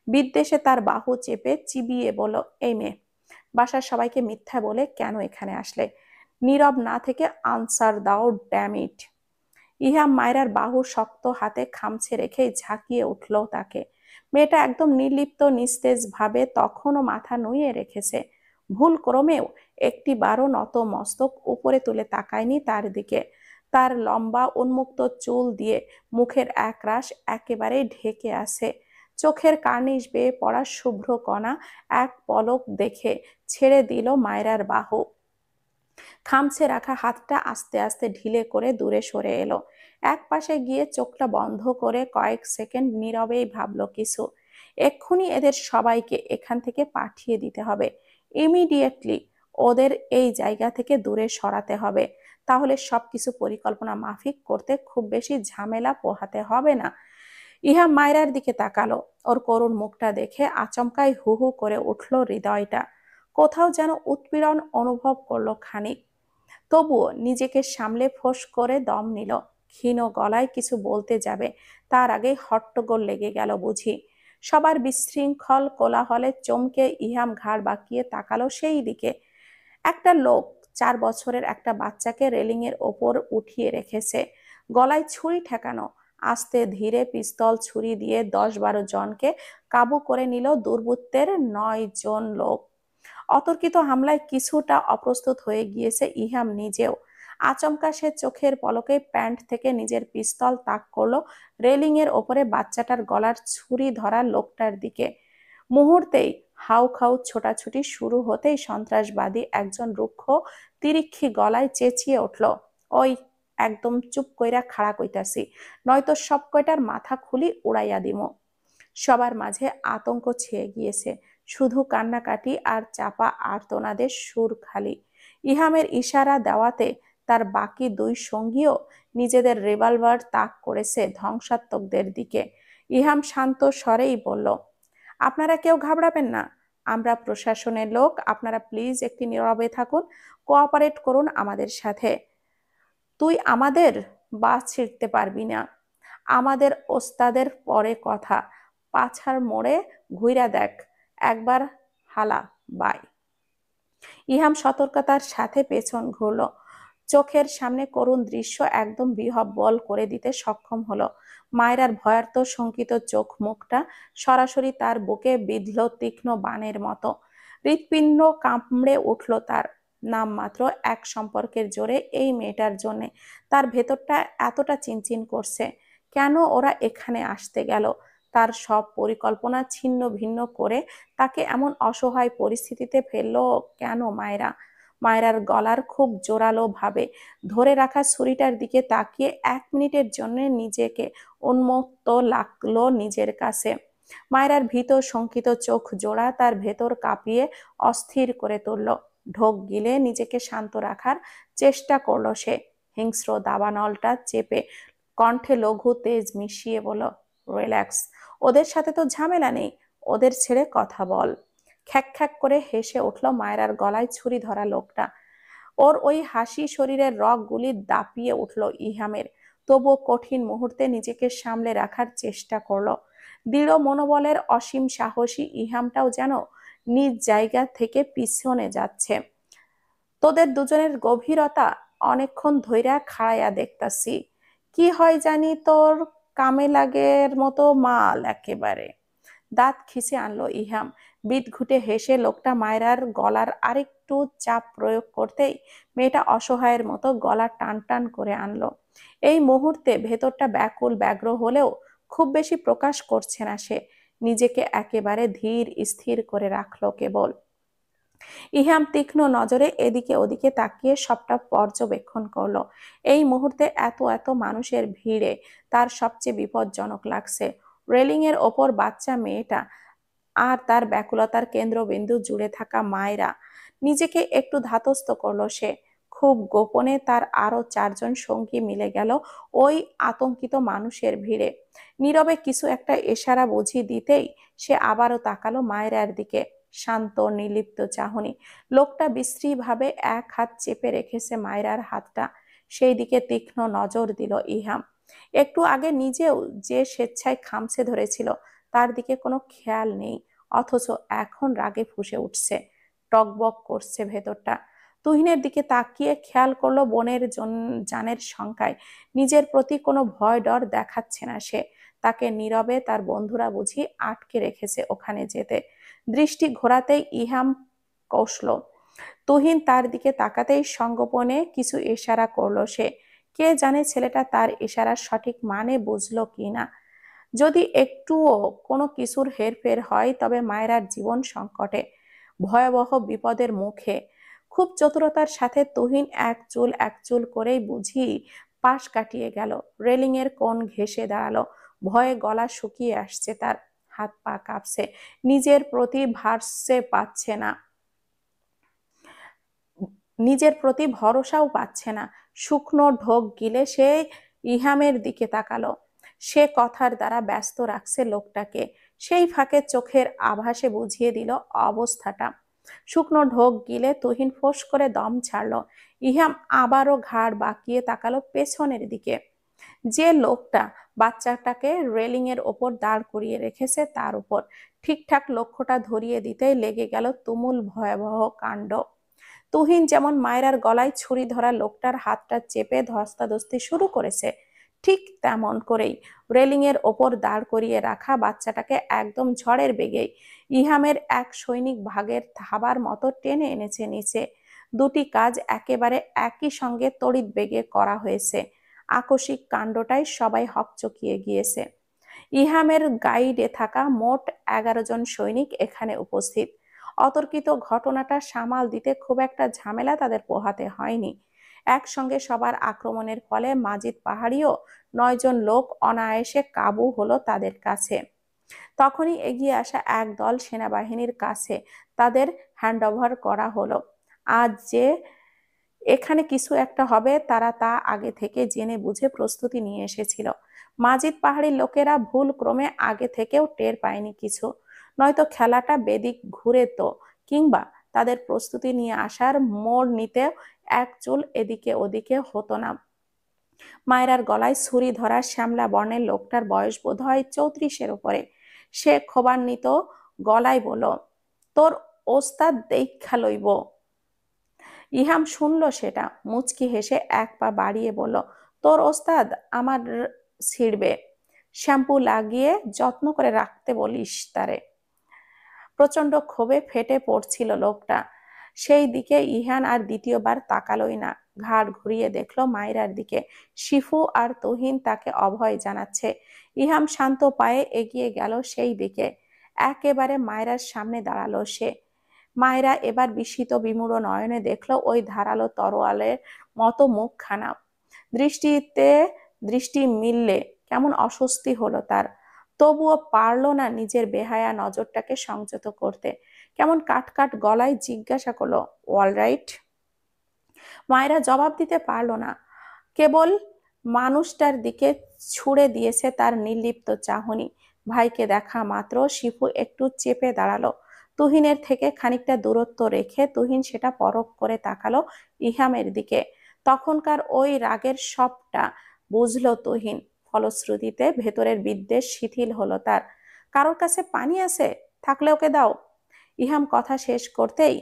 বিদ্বেষে তার বাহু চেপে চিবিয়ে বলল, এই মেয়ে, বাসার সবাইকে মিথ্যা বলে কেন এখানে আসলে? নীরব না থেকে আনসার দাও, ড্যাম ইট। ইহাম মায়রার বাহু শক্ত হাতে খামছে রেখেই ঝাঁকিয়ে উঠল তাকে। মেয়েটা একদম নির্লিপ্ত নিস্তেজ ভাবে তখনও মাথা নুইয়ে রেখেছে। ভুল ক্রমেও একটি বারও নত মস্তক উপরে তুলে তাকায়নি তার দিকে। তার লম্বা উন্মুক্ত চুল দিয়ে মুখের একরাশ একেবারে ঢেকে আছে। চোখের কার্নিশ বেয়ে পড়া শুভ্র কণা এক পলক দেখে ছেড়ে দিল মায়রার বাহু। খামছে রাখা হাতটা আস্তে আস্তে ঢিলে করে দূরে সরে এলো। এক পাশে গিয়ে চোখটা বন্ধ করে কয়েক সেকেন্ড নীরবেই ভাবলো কিছু। এক্ষুনি এদের সবাইকে এখান থেকে পাঠিয়ে দিতে হবে। ইমিডিয়েটলি ওদের এই জায়গা থেকে দূরে সরাতে হবে। তাহলে সবকিছু পরিকল্পনা মাফিক করতে খুব বেশি ঝামেলা পোহাতে হবে না। ইহা মায়রার দিকে তাকালো। ওর করুণ মুখটা দেখে আচমকাই হু হু করে উঠল হৃদয়টা। কোথাও যেন উৎপীড়ন অনুভব করলো খানিক। তবুও নিজেকে সামলে ফোঁস করে দম নিল। ক্ষীণ গলায় কিছু বলতে যাবে, তার আগে হট্টগোল লেগে গেল বুঝি। সবার বিশৃঙ্খল কোলাহলে চমকে ইহাম ঘাড় বাঁকিয়ে তাকালো সেই দিকে। একটা লোক 4 বছরের একটা বাচ্চাকে রেলিং এর ওপর উঠিয়ে রেখেছে, গলায় ছুরি ঠেকানো। আস্তে ধীরে পিস্তল ছুরি দিয়ে 10-12 জনকে কাবু করে নিল দুর্বৃত্তের 9 জন লোক। অতর্কিত হামলায় কিছুটা অপ্রস্তুত হয়ে গিয়েছে ইহাম নিজেও। আচমকা সে চোখের পলকে প্যান্ট থেকে নিজের পিস্তল তাক করলো রেলিং এর ওপরে বাচ্চাটার গলার ছুরি ধরা লোকটার দিকে। মুহূর্তেই হাউ খাউ ছোটাছুটি শুরু হতেই সন্ত্রাসবাদী একজন রুক্ষ তিরিক্ষি গলায় চেঁচিয়ে উঠল, ওই, একদম চুপ কইরা খাড়া কইতাছি, নয়তো সব কয়টার মাথা খুলি উড়াইয়া দিমো। সবার মাঝে আতঙ্ক ছেয়ে গিয়েছে, শুধু কান্নাকাটি আর চাপা আর্তনাদের সুর খালি। ইহামের ইশারা দেওয়াতে তার বাকি 2 সঙ্গীও নিজেদের রিভলভার তাক করেছে ধ্বংসাত্মকদের দিকে। ইহাম শান্ত স্বরেই বলল, আপনারা কেউ ঘাবড়াবেন না, আমরা প্রশাসনের লোক, আপনারা প্লিজ একটি নীরবে থাকুন, কোঅপারেট করুন আমাদের সাথে। তুই আমাদের বাস ছিঁড়তে পারবি না। আমাদের ওস্তাদের পরে কথা, পাছার মোড়ে ঘুইরা দেখ একবার, হালা বাই। ইহাম সতর্কতার সাথে পেছন ঘুরল। চোখের সামনে করুণ দৃশ্য একদম বিহ্বল করে দিতে সক্ষম হলো। মায়রার ভয়ার্ত শঙ্কিত চোখ মুখটা সরাসরি তার বুকে বিঁধল তীক্ষ্ণ বাণের মতো। হৃৎপিণ্ড কামড়ে উঠল তার। নামমাত্র এক সম্পর্কের জোরে এই মেয়েটার জন্যে তার ভেতরটা এতটা চিনচিন করছে। কেন ওরা এখানে আসতে গেল? তার সব পরিকল্পনা ছিন্ন ভিন্ন করে তাকে এমন অসহায় পরিস্থিতিতে ফেললো কেন মায়রা? মায়রার গলার খুব জোরালো ভাবে ধরে রাখা ছুরিটার দিকে তাকিয়ে 1 মিনিটের জন্য নিজেকে উন্মত্ত লাগলো নিজের কাছে। মায়রার ভীত শঙ্কিত চোখ জোড়া তার ভেতর কাঁপিয়ে অস্থির করে তুলল। ঢোক গিলে নিজেকে শান্ত রাখার চেষ্টা করলো সে। হিংস্র দাবানলটা চেপে কণ্ঠে লঘু তেজ মিশিয়ে বলল, রিল্যাক্স, ওদের সাথে তো ঝামেলা নেই, ওদের ছেড়ে কথা বল। খ্যাক খ্যাক করে হেসে উঠল মায়রার গলায় ছুরি ধরা লোকটা। ওর ওই হাসি শরীরের রগগুলি দাপিয়ে উঠল ইহামের। তবুও কঠিন মুহূর্তে নিজেকে সামলে রাখার চেষ্টা করলো। দৃঢ় মনোবলের অসীম সাহসী ইহামটাও যেন নিজ জায়গা থেকে পিছনে যাচ্ছে। তোদের দুজনের গভীরতা অনেকক্ষণ ধইরা খাড়াইয়া দেখতাছি, কি হয় জানি তোর কামেলাগের মতো মাল একেবারে। দাঁত খিঁচে আনলো ইহাম। বিদঘুটে হেসে লোকটা মায়রার গলার আরেকটু চাপ প্রয়োগ করতেই মেয়েটা অসহায়ের মতো গলা টান টান করে আনলো। এই মুহূর্তে ভেতরটা ব্যাকুল ব্যগ্র হলেও খুব বেশি প্রকাশ করছে না সে। নিজেকে একেবারে ধীর স্থির করে রাখলো কেবল। ইহাম তীক্ষ্ণ নজরে এদিকে ওদিকে তাকিয়ে সবটা পর্যবেক্ষণ করলো। এই মুহূর্তে এত এত মানুষের ভিড়ে তার সবচেয়ে বিপজ্জনক লাগছে রেলিং এর ওপর বাচ্চা মেয়েটা আর তার ব্যাকুলতার কেন্দ্রবিন্দু জুড়ে থাকা মায়েরা। নিজেকে একটু ধাতস্থ করলো সে। খুব গোপনে তার আরো 4জন সঙ্গী মিলে গেল ওই আতঙ্কিত মানুষের ভিড়ে। নীরবে কিছু একটা ইশারা বুঝিয়ে দিতেই সে আবারও তাকালো মায়েরার দিকে। শান্ত নির্লিপ্ত চাহনি। লোকটা বিশ্রীভাবে এক হাত চেপে রেখেছে মায়েরার হাতটা। সেই দিকে তীক্ষ্ণ নজর দিল ইহাম। একটু আগে নিজেও যে স্বেচ্ছায় খামছে ধরেছিল তার দিকে কোনো খেয়াল নেই, অথচ এখন রাগে ফুঁসে উঠছে, টকবক করছে ভেতরটা। তুহিনের দিকে তাকিয়ে খেয়াল করলো বোনের জানের শঙ্কায় নিজের প্রতি কোনো ভয় ডর দেখাচ্ছে না সে। তাকে নীরবে তার বন্ধুরা বুঝি আটকে রেখেছে ওখানে যেতে। দৃষ্টি ঘোরাতেই ইহাম কষল। তুহিন তার দিকে তাকাতেই সঙ্গোপনে কিছু ইশারা করলো সে। কে জানে ছেলেটা তার ইশারার সঠিক মানে বুঝলো কিনা। যদি একটুও কোনো কিছুর হেরফের হয় তবে মায়েরার জীবন সংকটে, ভয়াবহ বিপদের মুখে। খুব চতুরতার সাথে তুহিন এক চুল এক চুল করেই বুঝি পাশ কাটিয়ে গেল। রেলিং এর কোণ ঘেঁষে দাঁড়ালো। ভয়ে গলা শুকিয়ে আসছে তার, হাত পা কাঁপছে। নিজের প্রতি ভারসে পাচ্ছে না, নিজের প্রতি ভরসাও পাচ্ছে না। শুকনো ঢোক গিলে সে ইহামের দিকে তাকালো। সে কথার দ্বারা ব্যস্ত রাখছে লোকটাকে। সেই ফাঁকে চোখের আভাসে বুঝিয়ে দিল অবস্থাটা। শুকনো ঢোক গিলে তুহিন ফোঁস করে দম ছাড়লো। ইহাম আবারও ঘাড় বাঁকিয়ে তাকালো পেছনের দিকে। যে লোকটা বাচ্চাটাকে রেলিং এর ওপর দাঁড় করিয়ে রেখেছে তার উপর। ঠিকঠাক লক্ষ্যটা ধরিয়ে দিতেই লেগে গেল তুমুল ভয়াবহ কাণ্ড। তুহিন যেমন মায়রার গলায় ছুরি ধরা লোকটার হাতটা চেপে ধস্তাধস্তি শুরু করেছে, ঠিক তেমন করেই রেলিং এর ওপর দাঁড় করিয়ে রাখা বাচ্চাটাকে একদম ঝড়ের বেগেই ইহামের এক সৈনিক ভাগের থাবার মতো টেনে এনেছে নিচে। দুটি কাজ একেবারে একই সঙ্গে তড়িৎ বেগে করা হয়েছে। আকস্মিক কাণ্ডটাই সবাই হকচকিয়ে গিয়েছে। ইহামের গাইডে থাকা মোট 11জন সৈনিক এখানে উপস্থিত। অতর্কিত ঘটনাটা সামাল দিতে খুব একটা ঝামেলা তাদের পোহাতে হয়নি। একসঙ্গে সবার আক্রমণের ফলে মাজিদ পাহাড়িও 9জন লোক অনায়াসে কাবু হলো তাদের কাছে। তখনই এগিয়ে আসা এক দল সেনাবাহিনীর কাছে তাদের হ্যান্ডওভার করা হলো। আজ যে এখানে কিছু একটা হবে তারা তা আগে থেকে জেনে বুঝে প্রস্তুতি নিয়ে এসেছিল। মাজিদ পাহাড়ির লোকেরা ভুল ক্রমে আগে থেকেও টের পায়নি কিছু, নয়তো খেলাটা বেদিক ঘুরে তো, কিংবা তাদের প্রস্তুতি নিয়ে আসার মোড় নিতে এক চুল এদিকে ওদিকে হতো না। মায়েরার গলায় ছুরি ধরা শ্যামলা বর্ণের লোকটার বয়স বোধ হয় 34-এর উপরে। সে ক্ষোভান্বিত গলায় বলল, তোর ওস্তাদ দেইখা লইব। ইহাম শুনল সেটা, মুচকি হেসে এক পা বাড়িয়ে বলল, তোর ওস্তাদ আমার ছিড়বে। শ্যাম্পু লাগিয়ে যত্ন করে রাখতে বলিস তারে। প্রচন্ড ক্ষোভে ফেটে পড়ছিল লোকটা। সেই দিকে ইহান আর দ্বিতীয়বার তাকালোই না। ঘাড় ঘুরিয়ে দেখলো মায়রার দিকে। শিফু আর তুহিন তাকে অভয় জানাচ্ছে। ইহাম শান্ত পায়ে এগিয়ে গেল সেই দিকে। একেবারে মায়রার সামনে দাঁড়ালো সে। মায়রা এবার বিস্মিত বিমূঢ় নয়নে দেখলো ওই ধারালো তরোয়ালের মতো মুখখানা। দৃষ্টিতে দৃষ্টি মিললে কেমন অস্বস্তি হলো তার। তবুও পারল না নিজের বেহায়া নজরটাকে সংযত করতে। কেমন কাটকাট গলায় জিজ্ঞাসা করলো, অলরাইট? মায়েরা জবাব দিতে পারল না, কেবল মানুষটার দিকে ছুড়ে দিয়েছে তার নির্লিপ্ত চাহনি। ভাইকে দেখা মাত্র শিফু একটু চেপে দাঁড়ালো। তুহিনের থেকে খানিকটা দূরত্ব রেখে তুহিন সেটা পরখ করে তাকালো ইহামের দিকে। তখনকার ওই রাগের সবটা বুঝলো তুহিন। ফলশ্রুতিতে ভেতরের বিদ্বেষ শিথিল হলো তার। কারোর কাছে পানি আছে? থাকলে ওকে দাও। ইহাম কথা শেষ করতেই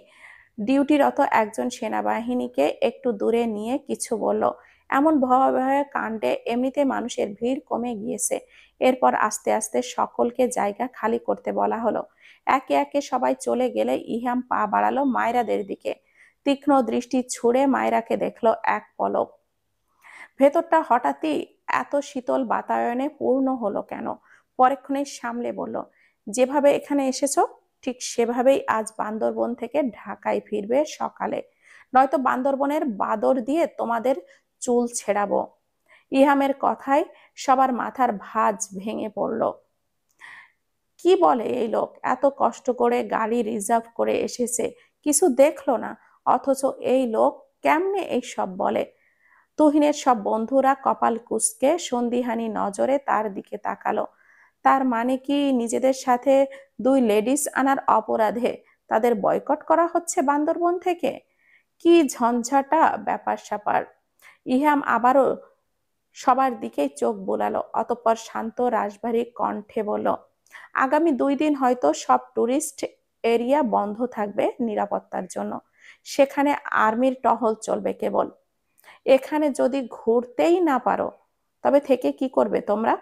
ডিউটিরত একজন সেনাবাহিনীকে একটু দূরে নিয়ে কিছু বলল। এমন ভয়াবহ কাণ্ডে এমনিতে মানুষের ভিড় কমে গিয়েছে। এরপর আস্তে আস্তে সকলকে জায়গা খালি করতে বলা হলো। একে একে সবাই চলে গেলে ইহাম পা বাড়ালো মায়রাদের দিকে। তীক্ষ্ণ দৃষ্টি ছুড়ে মায়রাকে দেখলো এক পলক। ভেতরটা হঠাৎই এত শীতল বাতায়নে পূর্ণ হলো কেন? পরক্ষণে সামলে বলল, যেভাবে এখানে এসেছো ঠিক সেভাবেই আজ বান্দরবন থেকে ঢাকায় ফিরবে সকালে, নয়তো বান্দরবনের বাদর দিয়ে তোমাদের চুল ছেড়াবো। ইহামের কথায় সবার মাথার ভাঁজ ভেঙে পড়ল। কি বলে এই লোক? এত কষ্ট করে গাড়ি রিজার্ভ করে এসেছে, কিছু দেখলো না, অথচ এই লোক কেমনে এইসব বলে? তুহিনের সব বন্ধুরা কপাল কুঁচকে সন্দিহানী নজরে তার দিকে তাকালো। তার মানে কি নিজেদের সাথে দুই লেডিস আনার অপরাধে তাদের বয়কট করা হচ্ছে বান্দরবন থেকে? কি ঝঞ্ঝাটা ব্যাপার স্যাপার। ইহাম আবারও সবার দিকেই চোখ বোলালো, অতঃপর শান্ত রাশভারী কণ্ঠে বলল, আগামী 2 দিন হয়তো সব টুরিস্ট এরিয়া বন্ধ থাকবে নিরাপত্তার জন্য। সেখানে আর্মির টহল চলবে কেবল। এখানে যদি ঘুরতেই না পারো তবে থেকে কি করবে তোমরা?